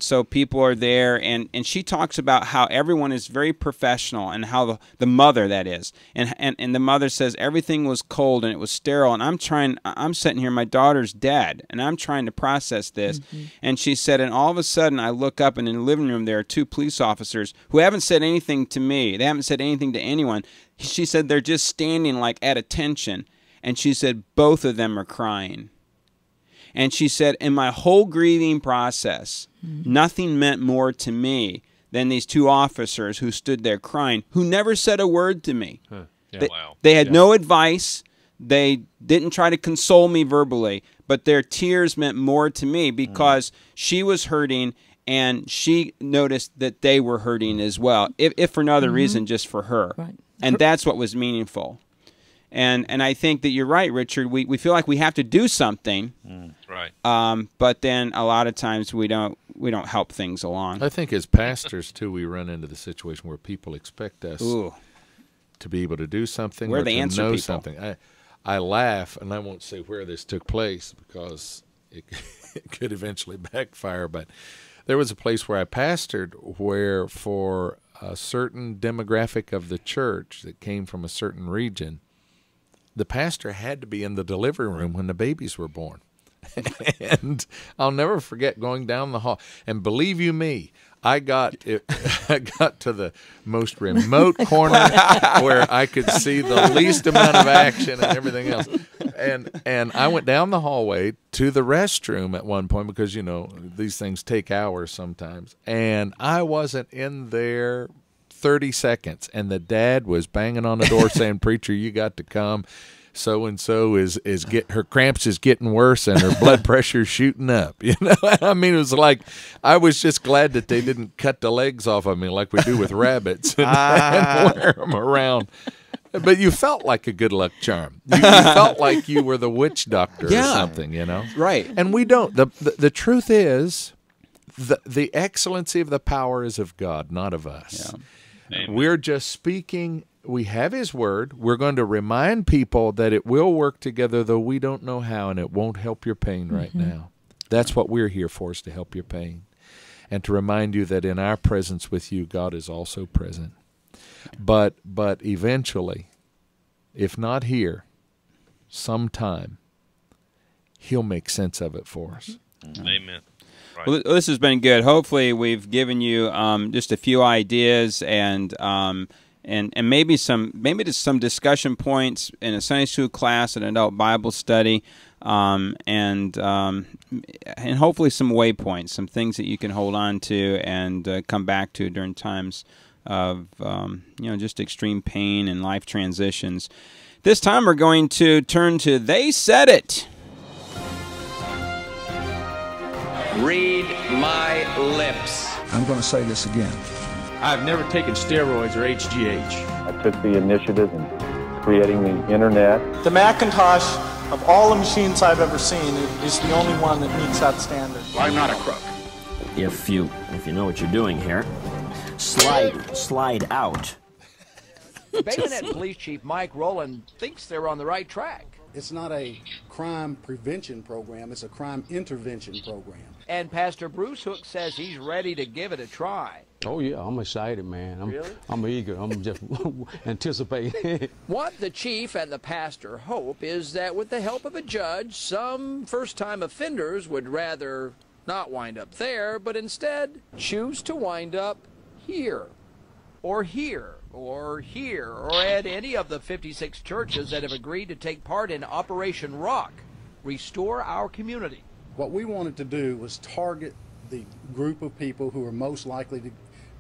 so people are there. And she talks about how everyone is very professional, and how the mother, that is, and the mother says everything was cold and it was sterile. And I'm sitting here, my daughter's dead, and I'm trying to process this. And she said, and all of a sudden I look up, and in the living room there are two police officers who haven't said anything to me. They haven't said anything to anyone. She said they're just standing like at attention. And she said, both of them are crying. And she said, in my whole grieving process, nothing meant more to me than these two officers who stood there crying, who never said a word to me. Huh. Yeah. They had no advice. They didn't try to console me verbally, but their tears meant more to me because she was hurting, and she noticed that they were hurting as well, if for no other reason, just for her. Right. And that's what was meaningful. And I think that you're right, Richard. We feel like we have to do something, Right. But then a lot of times we don't help things along. I think as pastors too, we run into the situation where people expect us Ooh. to be able to do something We're or the to answer know people. something. I laugh, and I won't say where this took place because it could eventually backfire. But there was a place where I pastored where, for a certain demographic of the church that came from a certain region, the pastor had to be in the delivery room when the babies were born. And I'll never forget going down the hall. And believe you me, I got to the most remote corner where I could see the least amount of action and everything else. And I went down the hallway to the restroom at one point because, you know, these things take hours sometimes. And I wasn't in there 30 seconds, and the dad was banging on the door saying, "Preacher, you got to come. So and so is her cramps is getting worse and her blood pressure's shooting up." You know, I mean, it was like I was just glad that they didn't cut the legs off of me like we do with rabbits and wear them around. But you felt like a good luck charm. You felt like you were the witch doctor or something, you know. Right. And we don't. The truth is, the excellency of the power is of God, not of us. Yeah. Amen. We're just speaking. We have His Word. We're going to remind people that it will work together, though we don't know how, and it won't help your pain right now. That's what we're here for, is to help your pain. And to remind you that in our presence with you, God is also present. But eventually, if not here, sometime, He'll make sense of it for us. Amen. Right. Well, this has been good. Hopefully, we've given you just a few ideas and maybe just some discussion points in a Sunday school class, an adult Bible study, and hopefully some waypoints, some things that you can hold on to and come back to during times of just extreme pain and life transitions. This time, we're going to turn to "They Said It." Read my lips. I'm going to say this again. I've never taken steroids or HGH. I took the initiative in creating the internet. The Macintosh, of all the machines I've ever seen, is the only one that meets that standard. I'm not a crook. If you know what you're doing here, slide out. Bayonet Police Chief Mike Rowland thinks they're on the right track. It's not a crime prevention program, it's a crime intervention program. And Pastor Bruce Hook says he's ready to give it a try. Oh yeah, I'm excited, man. Really? I'm eager. I'm just anticipating. What the chief and the pastor hope is that with the help of a judge, some first-time offenders would rather not wind up there, but instead choose to wind up here, or here, or here, or at any of the 56 churches that have agreed to take part in Operation Rock, Restore Our Community. What we wanted to do was target the group of people who are most likely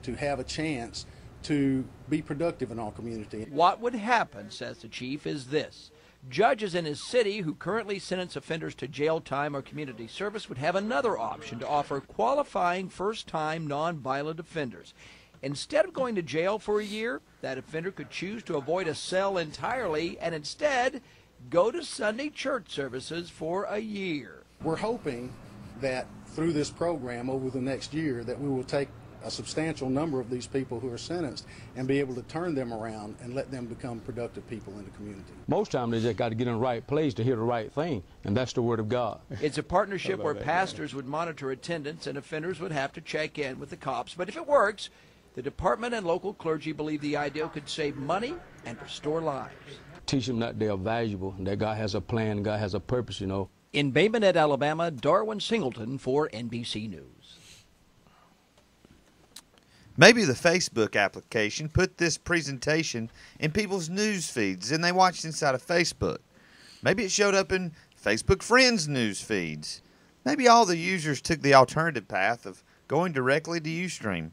to have a chance to be productive in our community. What would happen, says the chief, is this. Judges in his city who currently sentence offenders to jail time or community service would have another option to offer qualifying first-time nonviolent offenders. Instead of going to jail for a year, that offender could choose to avoid a cell entirely and instead go to Sunday church services for a year. We're hoping that through this program over the next year that we will take a substantial number of these people who are sentenced and be able to turn them around and let them become productive people in the community. Most times they just got to get in the right place to hear the right thing, and that's the Word of God. It's a partnership where pastors would monitor attendance and offenders would have to check in with the cops. But if it works, the department and local clergy believe the idea could save money and restore lives. Teach them that they are valuable, that God has a plan, God has a purpose, you know. In Bay Minette, Alabama, Darwin Singleton for NBC News. Maybe the Facebook application put this presentation in people's news feeds and they watched inside of Facebook. Maybe it showed up in Facebook Friends news feeds. Maybe all the users took the alternative path of going directly to Ustream.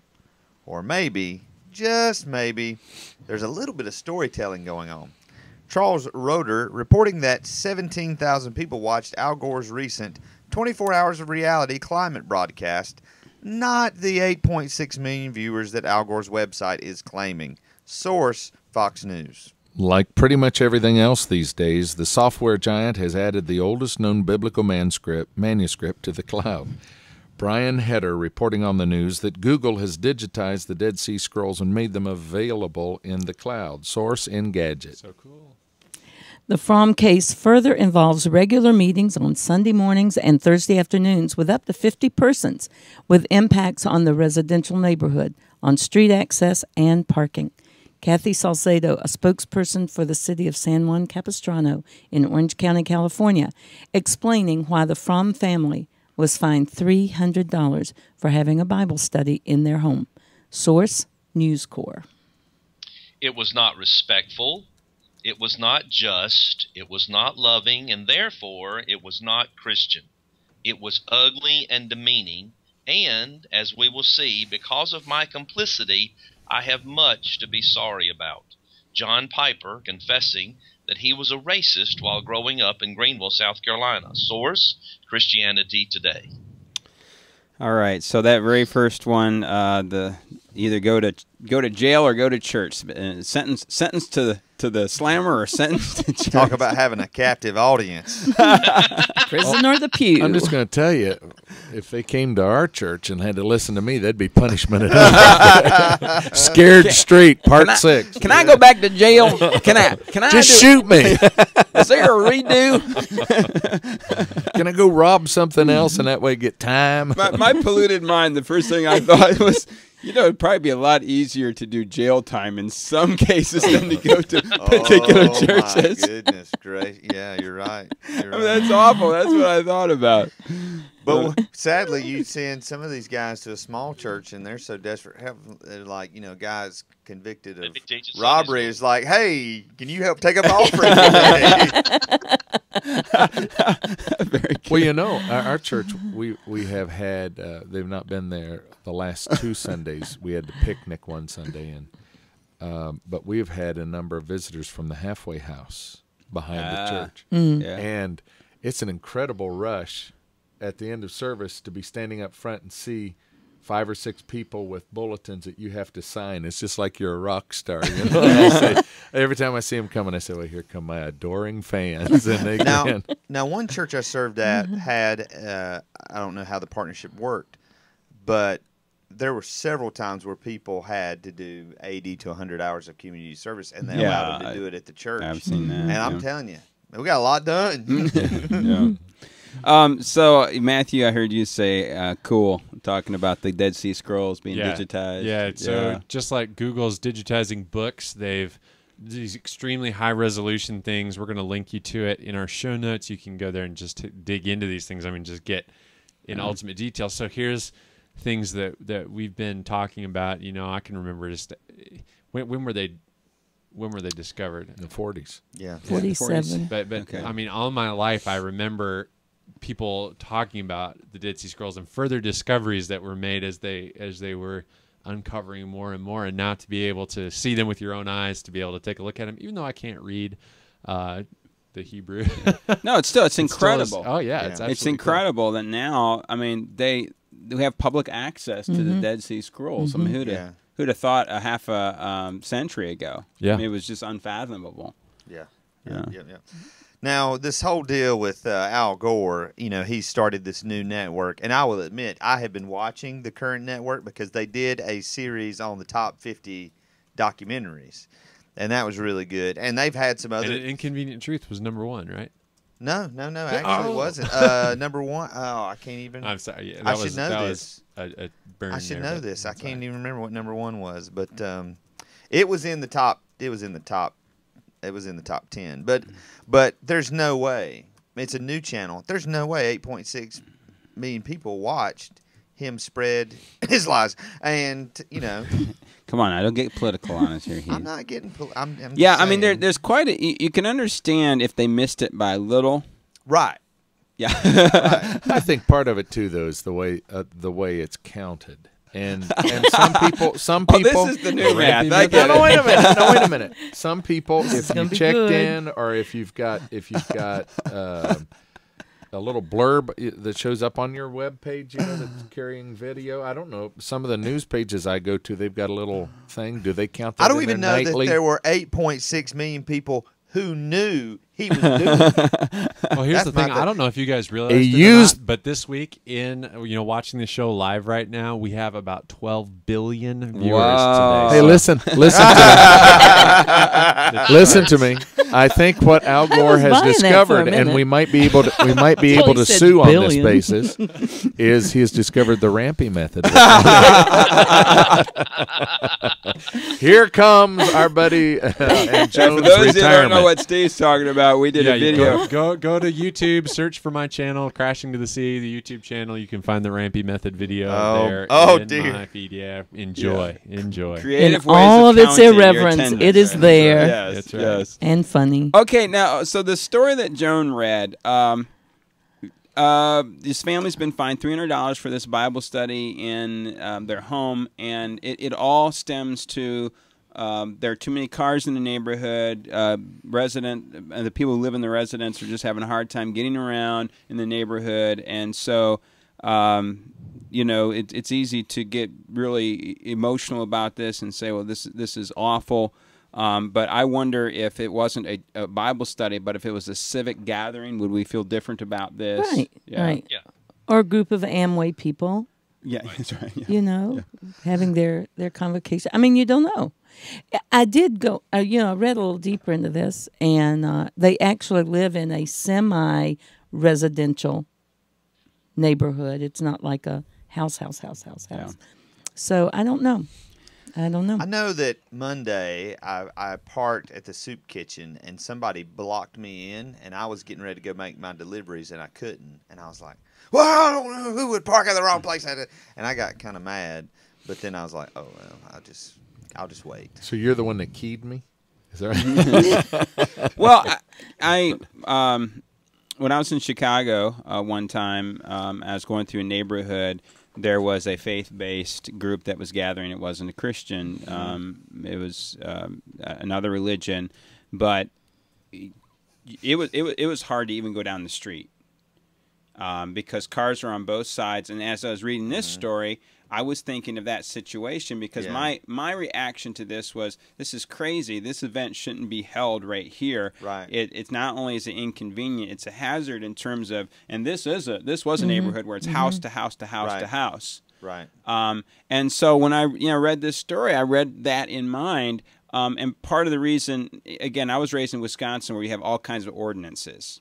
Or maybe, just maybe, there's a little bit of storytelling going on. Charles Roeder reporting that 17,000 people watched Al Gore's recent 24 Hours of Reality climate broadcast, not the 8.6 million viewers that Al Gore's website is claiming. Source, Fox News. Like pretty much everything else these days, the software giant has added the oldest known biblical manuscript to the cloud. Brian Heder reporting on the news that Google has digitized the Dead Sea Scrolls and made them available in the cloud. Source, Engadget. So cool. The Fromm case further involves regular meetings on Sunday mornings and Thursday afternoons with up to 50 persons, with impacts on the residential neighborhood, on street access and parking. Kathy Salcedo, a spokesperson for the city of San Juan Capistrano in Orange County, California, explaining why the Fromm family was fined $300 for having a Bible study in their home. Source, News Corps. It was not respectful. It was not just. It was not loving, and therefore it was not Christian. It was ugly and demeaning, and, as we will see, because of my complicity, I have much to be sorry about. John Piper confessing that he was a racist while growing up in Greenville, South Carolina. Source, Christianity Today. All right, so that very first one, the either go to jail or go to church. Sentence to the slammer or sentence to church. Talk about having a captive audience. Prison or the pew. I'm just going to tell you, if they came to our church and had to listen to me, that'd be punishment enough. Scared Street, Part 6. Can I go back to jail? Can I just shoot me? Is there a redo? Can I go rob something else and that way get time? My polluted mind, the first thing I thought was, it'd probably be a lot easier to do jail time in some cases than to go to particular churches. Oh, my goodness gracious. Yeah, you're right. That's awful. That's what I thought about. But sadly, you send some of these guys to a small church, and they're so desperate. They're like, guys convicted of robbery is like, hey, can you help take up offering today? Well, our church, we have had, they've not been there the last 2 Sundays. We had the picnic one Sunday, but we've had a number of visitors from the halfway house behind the church. Yeah. And it's an incredible rush at the end of service to be standing up front and see 5 or 6 people with bulletins that you have to sign. It's just like you're a rock star. Every time I see them coming, I say, well, here come my adoring fans. And they now, one church I served at had, I don't know how the partnership worked, but there were several times where people had to do 80 to 100 hours of community service, and they allowed them to do it at the church. I've seen that. And I'm telling you, we got a lot done. Yeah. So, Matthew, I heard you say, cool, talking about the Dead Sea Scrolls being digitized. Yeah, so just like Google's digitizing books, they've these extremely high-resolution things. We're going to link you to it in our show notes. You can go there and just dig into these things. I mean, just get in ultimate detail. So here's things that we've been talking about. I can remember just when were they discovered? In the 40s. Yeah. 47. But okay. I mean, all my life I remember people talking about the Dead Sea Scrolls and further discoveries that were made as they were uncovering more and more, and now to be able to see them with your own eyes, to be able to take a look at them, even though I can't read the Hebrew. No, it's incredible. It's incredible that now, I mean, they have public access to the Dead Sea Scrolls. I mean, who'd have thought a half a century ago? Yeah. I mean, it was just unfathomable. Yeah. Now, this whole deal with Al Gore, he started this new network, and I will admit I have been watching the current network because they did a series on the top 50 documentaries, and that was really good. And they've had some other. And Inconvenient Truth was #1, right? No. Actually, it wasn't number one. Oh, I can't even. I'm sorry. Yeah, I should know this. A burn I should there, know this. I can't even remember what #1 was, but it was in the top. It was in the top 10. But there's no way. It's a new channel. There's no way 8.6 million people watched him spread his lies. And Come on, I don't get political on us here. I'm not getting. I'm yeah, just I mean, saying. there's quite a. You can understand if they missed it by a little. Right. Yeah. Right. I think part of it too, though, is the way it's counted. And some people. Oh, this is the new math. No, wait a minute. Some people, if you checked good. in, or if you've got a little blurb that shows up on your web page, that's carrying video. I don't know. Some of the news pages I go to, they've got a little thing. Do they count that? I don't even know nightly? that there were 8.6 million people who knew he was doing it. Well, here's the thing. I don't know if you guys realize it or not, but this week watching the show live right now, we have about 12 billion viewers Wow. today. Hey, So- listen to me. Listen to me. I think what Al Gore was has buying that for a discovered, and minute. we might be able to Until he said sue on this billion. basis, is he has discovered the Rampey method. Here comes our buddy and For Joan's those who don't know retirement. what Steve's talking about, we did a you video. go to YouTube, search for my channel, Crashing to the Sea, the YouTube channel. You can find the Rampey method video there. Oh, in dear. my feed. Yeah, enjoy. Creative In ways all of of its counting your irreverence, attendance. it is there. Yes, That's right. yes. And funny. Okay, now, so the story that Joan read, this family's been fined $300 for this Bible study in their home, and it all stems to there are too many cars in the neighborhood. The people who live in the residence are just having a hard time getting around in the neighborhood, and so it's easy to get really emotional about this and say, well, this is awful. But I wonder if it wasn't a Bible study, but if it was a civic gathering, would we feel different about this? Right, Yeah. right. Yeah. Or a group of Amway people, Yeah, that's right. Yeah. having their convocation. I mean, you don't know. I did go, I read a little deeper into this, and they actually live in a semi-residential neighborhood. It's not like a house. Yeah. So I don't know. I know that Monday I parked at the soup kitchen and somebody blocked me in, and I was getting ready to go make my deliveries and I couldn't, and I was like, well, I don't know who would park at the wrong place, and I got kind of mad, but then I was like, oh well, I'll just wait. So you're the one that keyed me? Is that right? Well, I when I was in Chicago one time, I was going through a neighborhood. There was a faith-based group that was gathering. It wasn't a Christian. It was another religion, but it was hard to even go down the street because cars are on both sides. And as I was reading this story, I was thinking of that situation because my reaction to this was, this is crazy. This event shouldn't be held right here. Right. It's not only is it inconvenient, it's a hazard in terms of, and this was a neighborhood where it's house to house to house to house. Right. And so when I read this story, I read that in mind. And part of the reason, again, I was raised in Wisconsin where we have all kinds of ordinances.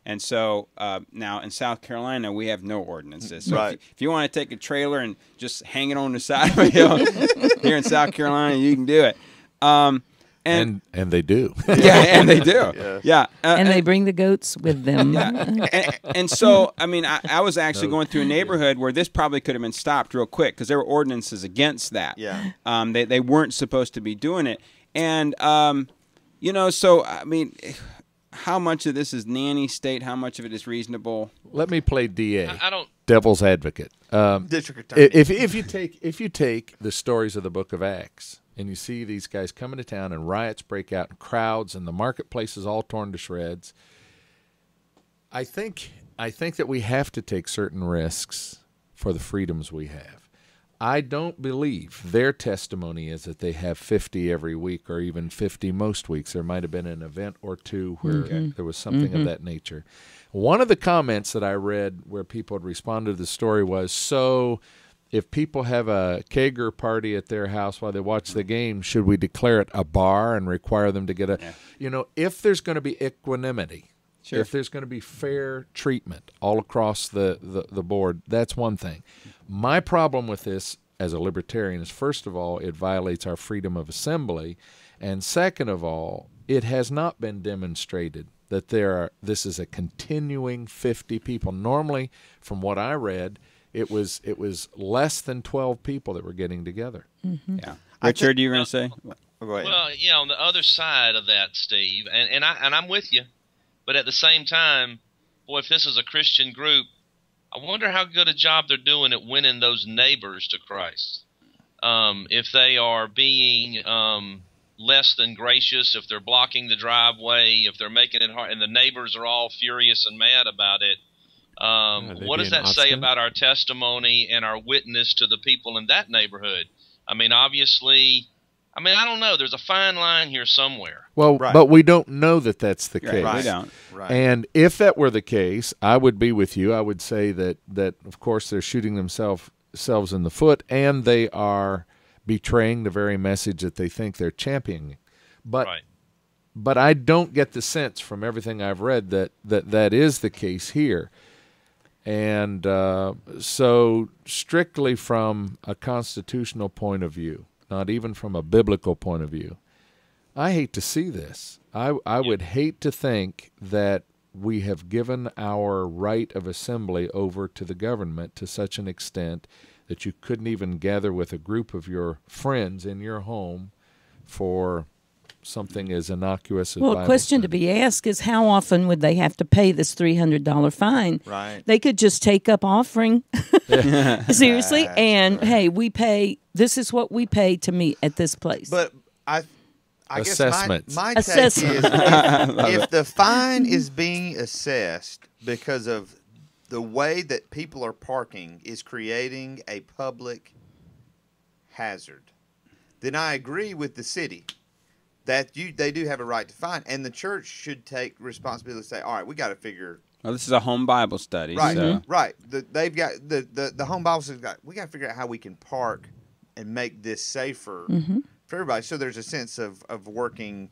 And so now in South Carolina, we have no ordinances. So if you want to take a trailer and just hang it on the side of a hill here in South Carolina, you can do it. And they do. Yeah, and they do. Yes. Yeah. and they bring the goats with them. Yeah. And so, I mean, I was actually going through a neighborhood where this probably could have been stopped real quick because there were ordinances against that. Yeah. They weren't supposed to be doing it. And, so, I mean, how much of this is nanny state? How much of it is reasonable? Let me play DA. I don't. Devil's advocate. District attorney. If you take the stories of the Book of Acts and you see these guys coming to town and riots break out and crowds and the marketplace is all torn to shreds, I think that we have to take certain risks for the freedoms we have. I don't believe their testimony is that they have 50 every week or even 50 most weeks. There might have been an event or two where there was something of that nature. One of the comments that I read where people had responded to the story was, so if people have a kegger party at their house while they watch the game, should we declare it a bar and require them to get a, if there's going to be equanimity, if there's going to be fair treatment all across the board, that's one thing. My problem with this as a libertarian is, first of all, it violates our freedom of assembly, and second of all, it has not been demonstrated that this is a continuing 50 people. Normally, from what I read, it was less than 12 people that were getting together. Yeah. Richard, you were going to say? Go ahead. Well, yeah, on the other side of that, Steve, and I'm with you, but at the same time, boy, if this is a Christian group, I wonder how good a job they're doing at winning those neighbors to Christ. If they are being less than gracious, if they're blocking the driveway, if they're making it hard, and the neighbors are all furious and mad about it, what does that say about our testimony and our witness to the people in that neighborhood? I mean, obviously, I don't know. There's a fine line here somewhere. Well, but we don't know that that's the case. We don't. Right. And if that were the case, I would be with you. I would say that of course, they're shooting themselves in the foot, and they are betraying the very message that they think they're championing. But I don't get the sense from everything I've read that is the case here. And so strictly from a constitutional point of view, not even from a biblical point of view, I hate to see this. I would hate to think that we have given our right of assembly over to the government to such an extent that you couldn't even gather with a group of your friends in your home for something as innocuous as Well, Bible a question study. to be asked is how often would they have to pay this $300 fine? Right. They could just take up offering, seriously, and hey, we pay. This is what we pay to meet at this place. But I guess my take is Assessment. if the fine is being assessed because of the way that people are parking is creating a public hazard, then I agree with the city that they do have a right to fine, and the church should take responsibility to say, all right, we got to figure. Well, this is a home Bible study. Right, so. right. They've got the home Bible study's got. We got to figure out how we can park and make this safer for everybody. So there's a sense of working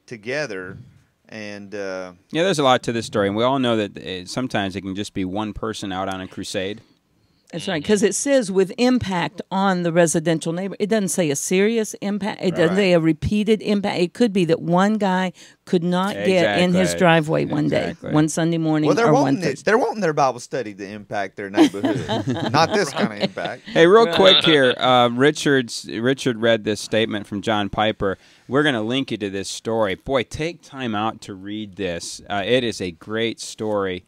together. And there's a lot to this story, and we all know that sometimes it can just be one person out on a crusade. That's right, because it says with impact on the residential neighbor. It doesn't say a serious impact. It doesn't say a repeated impact. It could be that one guy could not get in his driveway one day, one Sunday morning, well, or one Thursday. They're wanting their Bible study to impact their neighborhood, not this kind of impact. Hey, real quick here, Richard read this statement from John Piper. We're going to link you to this story. Boy, take time out to read this. It is a great story.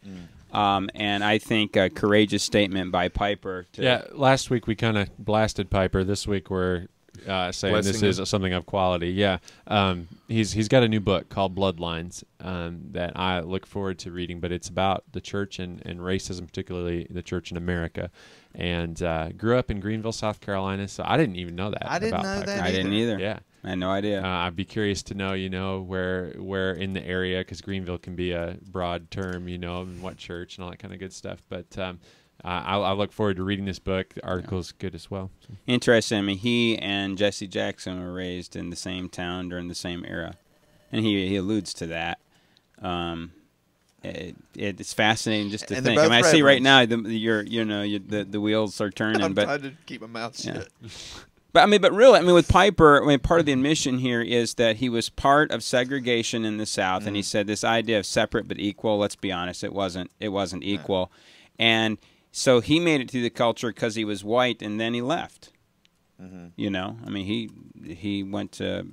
And I think a courageous statement by Piper. Last week we kind of blasted Piper. This week we're saying this is something of quality. Yeah, he's got a new book called Bloodlines that I look forward to reading. But it's about the church and racism, particularly the church in America. And grew up in Greenville, South Carolina, so I didn't even know that. I didn't know Piper. that. I didn't either. Yeah. I had no idea. I'd be curious to know, where in the area, because Greenville can be a broad term, and what church and all that kind of good stuff. But I look forward to reading this book. The article's good as well. So. Interesting. I mean, he and Jesse Jackson were raised in the same town during the same era, and he alludes to that. It's fascinating just to think. I mean, I see right now the wheels are turning. I'm but trying to keep my mouth shut. But really, with Piper, part of the admission here is that he was part of segregation in the South, and he said this idea of separate but equal. Let's be honest, it wasn't equal, and so he made it through the culture because he was white, and then he left. He went to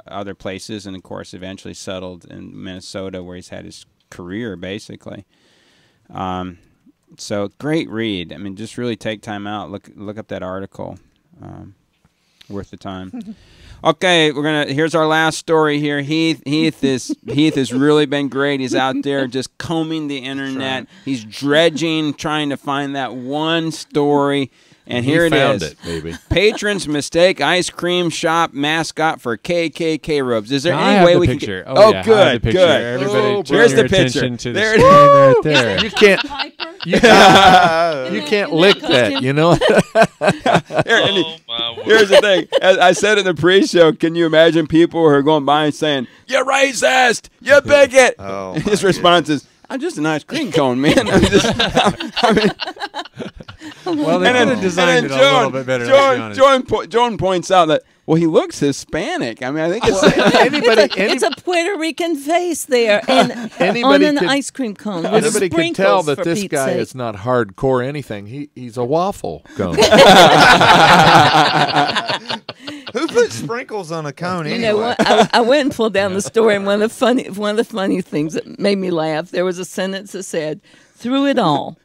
other places, and of course, eventually settled in Minnesota, where he's had his career basically. So great read. I mean, just really take time out, look up that article. Worth the time. Okay, here's our last story here. Heath has really been great. He's out there just combing the internet. He's dredging, trying to find that one story And here it found is. it, baby. Patrons mistake ice cream shop mascot for KKK robes. Is there I any have way the we picture. can get... Oh, yeah, I have good, the picture. good. Everybody turn Here's your the picture. attention to the There screen right there. You can't. You can't lick that, you know. Here's the thing. As I said in the pre-show, can you imagine people who are going by and saying, "You racist! You bigot!" Oh, his response is, "I'm just an ice cream cone, man." I'm just, Well, they could have designed it a little bit better. Joan points out that, well, he looks Hispanic. I mean, I think it's it's a Puerto Rican face there, and on an ice cream cone with Anybody can sprinkles. tell that for this Pete's guy sake. is not hardcore anything. He's a waffle cone. Who put sprinkles on a cone anyway? You know what? I went and pulled down the story, and one of the funny things that made me laugh. There was a sentence that said, "Through it all,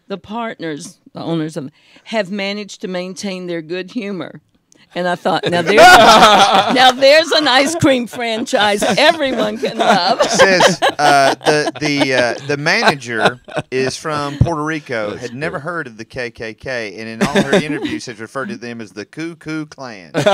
the partners, the owners of, have managed to maintain their good humor." And I thought, now there's an ice cream franchise everyone can love. It says the manager is from Puerto Rico, had never heard of the KKK, and in all her interviews has referred to them as the Ku Klux Klan. That's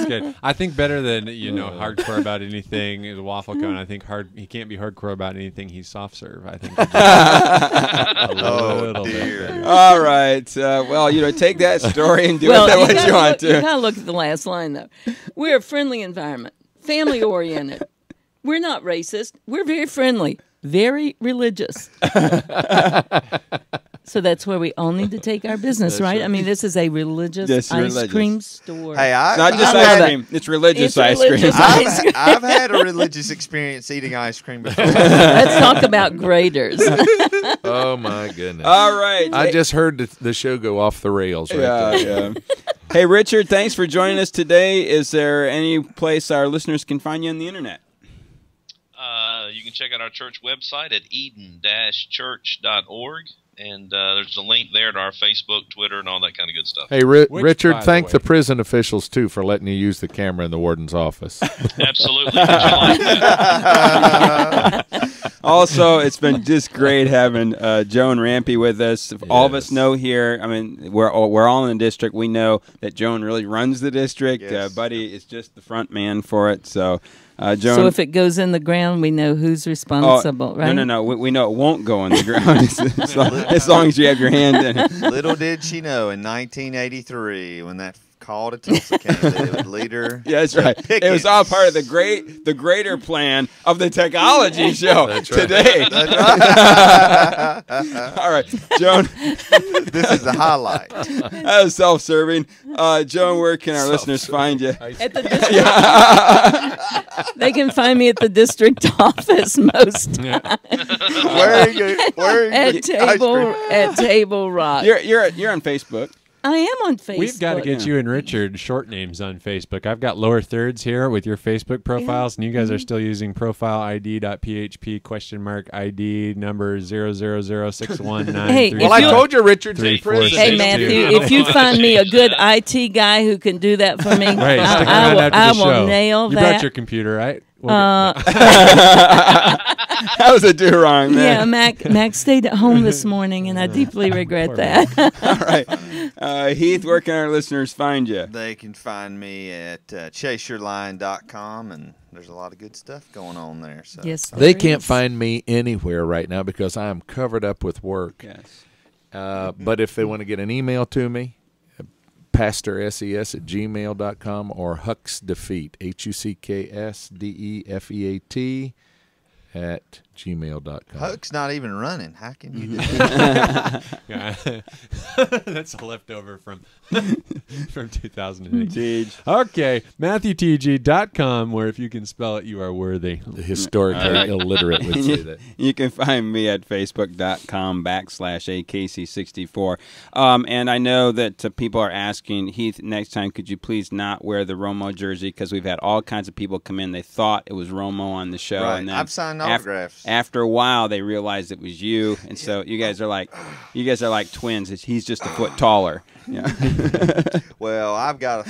good. I think better than hardcore about anything. The waffle cone. I think he can't be hardcore about anything. He's soft serve. I think. A little bit better. All right. Well, take that story and do with it what you want to. You gotta look at the last line though. We're a friendly environment, family oriented. We're not racist. We're very friendly, very religious. So that's where we all need to take our business, right? I mean, this is a religious ice cream store. Hey, it's not just ice cream; it's religious ice cream. I've had a religious experience eating ice cream before. Let's talk about graders. Oh my goodness! All right, I just heard the show go off the rails. Right there. Yeah. Hey, Richard, thanks for joining us today. Is there any place our listeners can find you on the internet? You can check out our church website at eden-church.org. And there's a link there to our Facebook, Twitter, and all that kind of good stuff. Hey, Richard, thank the prison officials, too, for letting you use the camera in the warden's office. Absolutely. Would you like that? Also, it's been just great having Joan Rampey with us. Yes. All of us know here, I mean, we're all in the district. We know that Joan really runs the district. Yes. Buddy is just the front man for it. So, Joan, so if it goes in the ground, we know who's responsible, right? No. We know it won't go in the ground as long as you have your hand in it. Little did she know in 1983 when that call to Tulsa came that it would lead her. Yeah, that's right. It was all part of the greater plan of the Techology show today. That's right. All right, Joan. This is the highlight. That was self-serving. Joan, where can our listeners find you? At the district. They can find me at the district office most times. Where are you? At Table Rock. You're on Facebook. I am on Facebook. We've got to get you and Richard short names on Facebook. I've got lower thirds here with your Facebook profiles, and you guys are still using profileid.php ? ID number 0006193. Hey, well, I told you, Richard's in prison. Hey, Matthew, if you find me a good IT guy who can do that for me, right, stick around after the show. Will nail you that. You brought your computer, right? That was a do-wrong, man. Yeah, Mac stayed at home this morning, and I deeply regret that. All right. Heath, where can our listeners find you? They can find me at chaseyourline.com, and there's a lot of good stuff going on there. So. Yes, they can't find me anywhere right now because I am covered up with work. Yes. But if they want to get an email to me, pastorses@gmail.com or hucksdefeat, HUCKSDEFEAT at gmail.com. Huck's not even running. How can you do that? That's a leftover from 2008. Okay, MatthewTG.com, where if you can spell it, you are worthy. The historically illiterate would say that. You can find me at facebook.com/AKC64. And I know that people are asking, Heath, next time could you please not wear the Romo jersey, because we've had all kinds of people come in. They thought it was Romo on the show. Right. And then I've signed autographs. after a while they realized it was you, and so you guys are like twins. He's just a foot taller. Yeah. Well, I got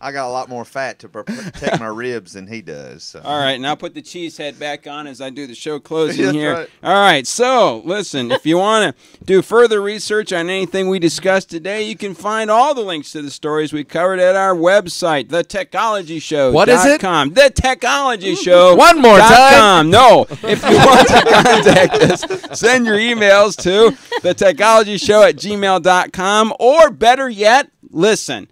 a lot more fat to protect my ribs than he does. So. All right, now put the cheese head back on as I do the show closing That's here. right. All right, so listen, if you want to do further research on anything we discussed today, you can find all the links to the stories we covered at our website, the Techology Show. What is it? The Techology Show. One more time. No, if you want to contact us, send your emails to thetechologyshow@gmail.com, or better yet, listen.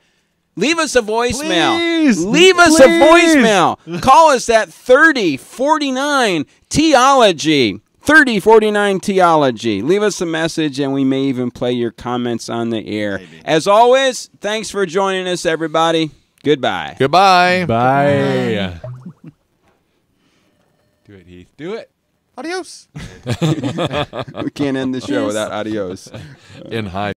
Leave us a voicemail. Please. Leave us a voicemail. Call us at 3049-TEOLOGY. 3049-TEOLOGY. Leave us a message, and we may even play your comments on the air. Maybe. As always, thanks for joining us, everybody. Goodbye. Goodbye. Bye. Do it, Heath. Do it. Adios. We can't end the show without adios. In high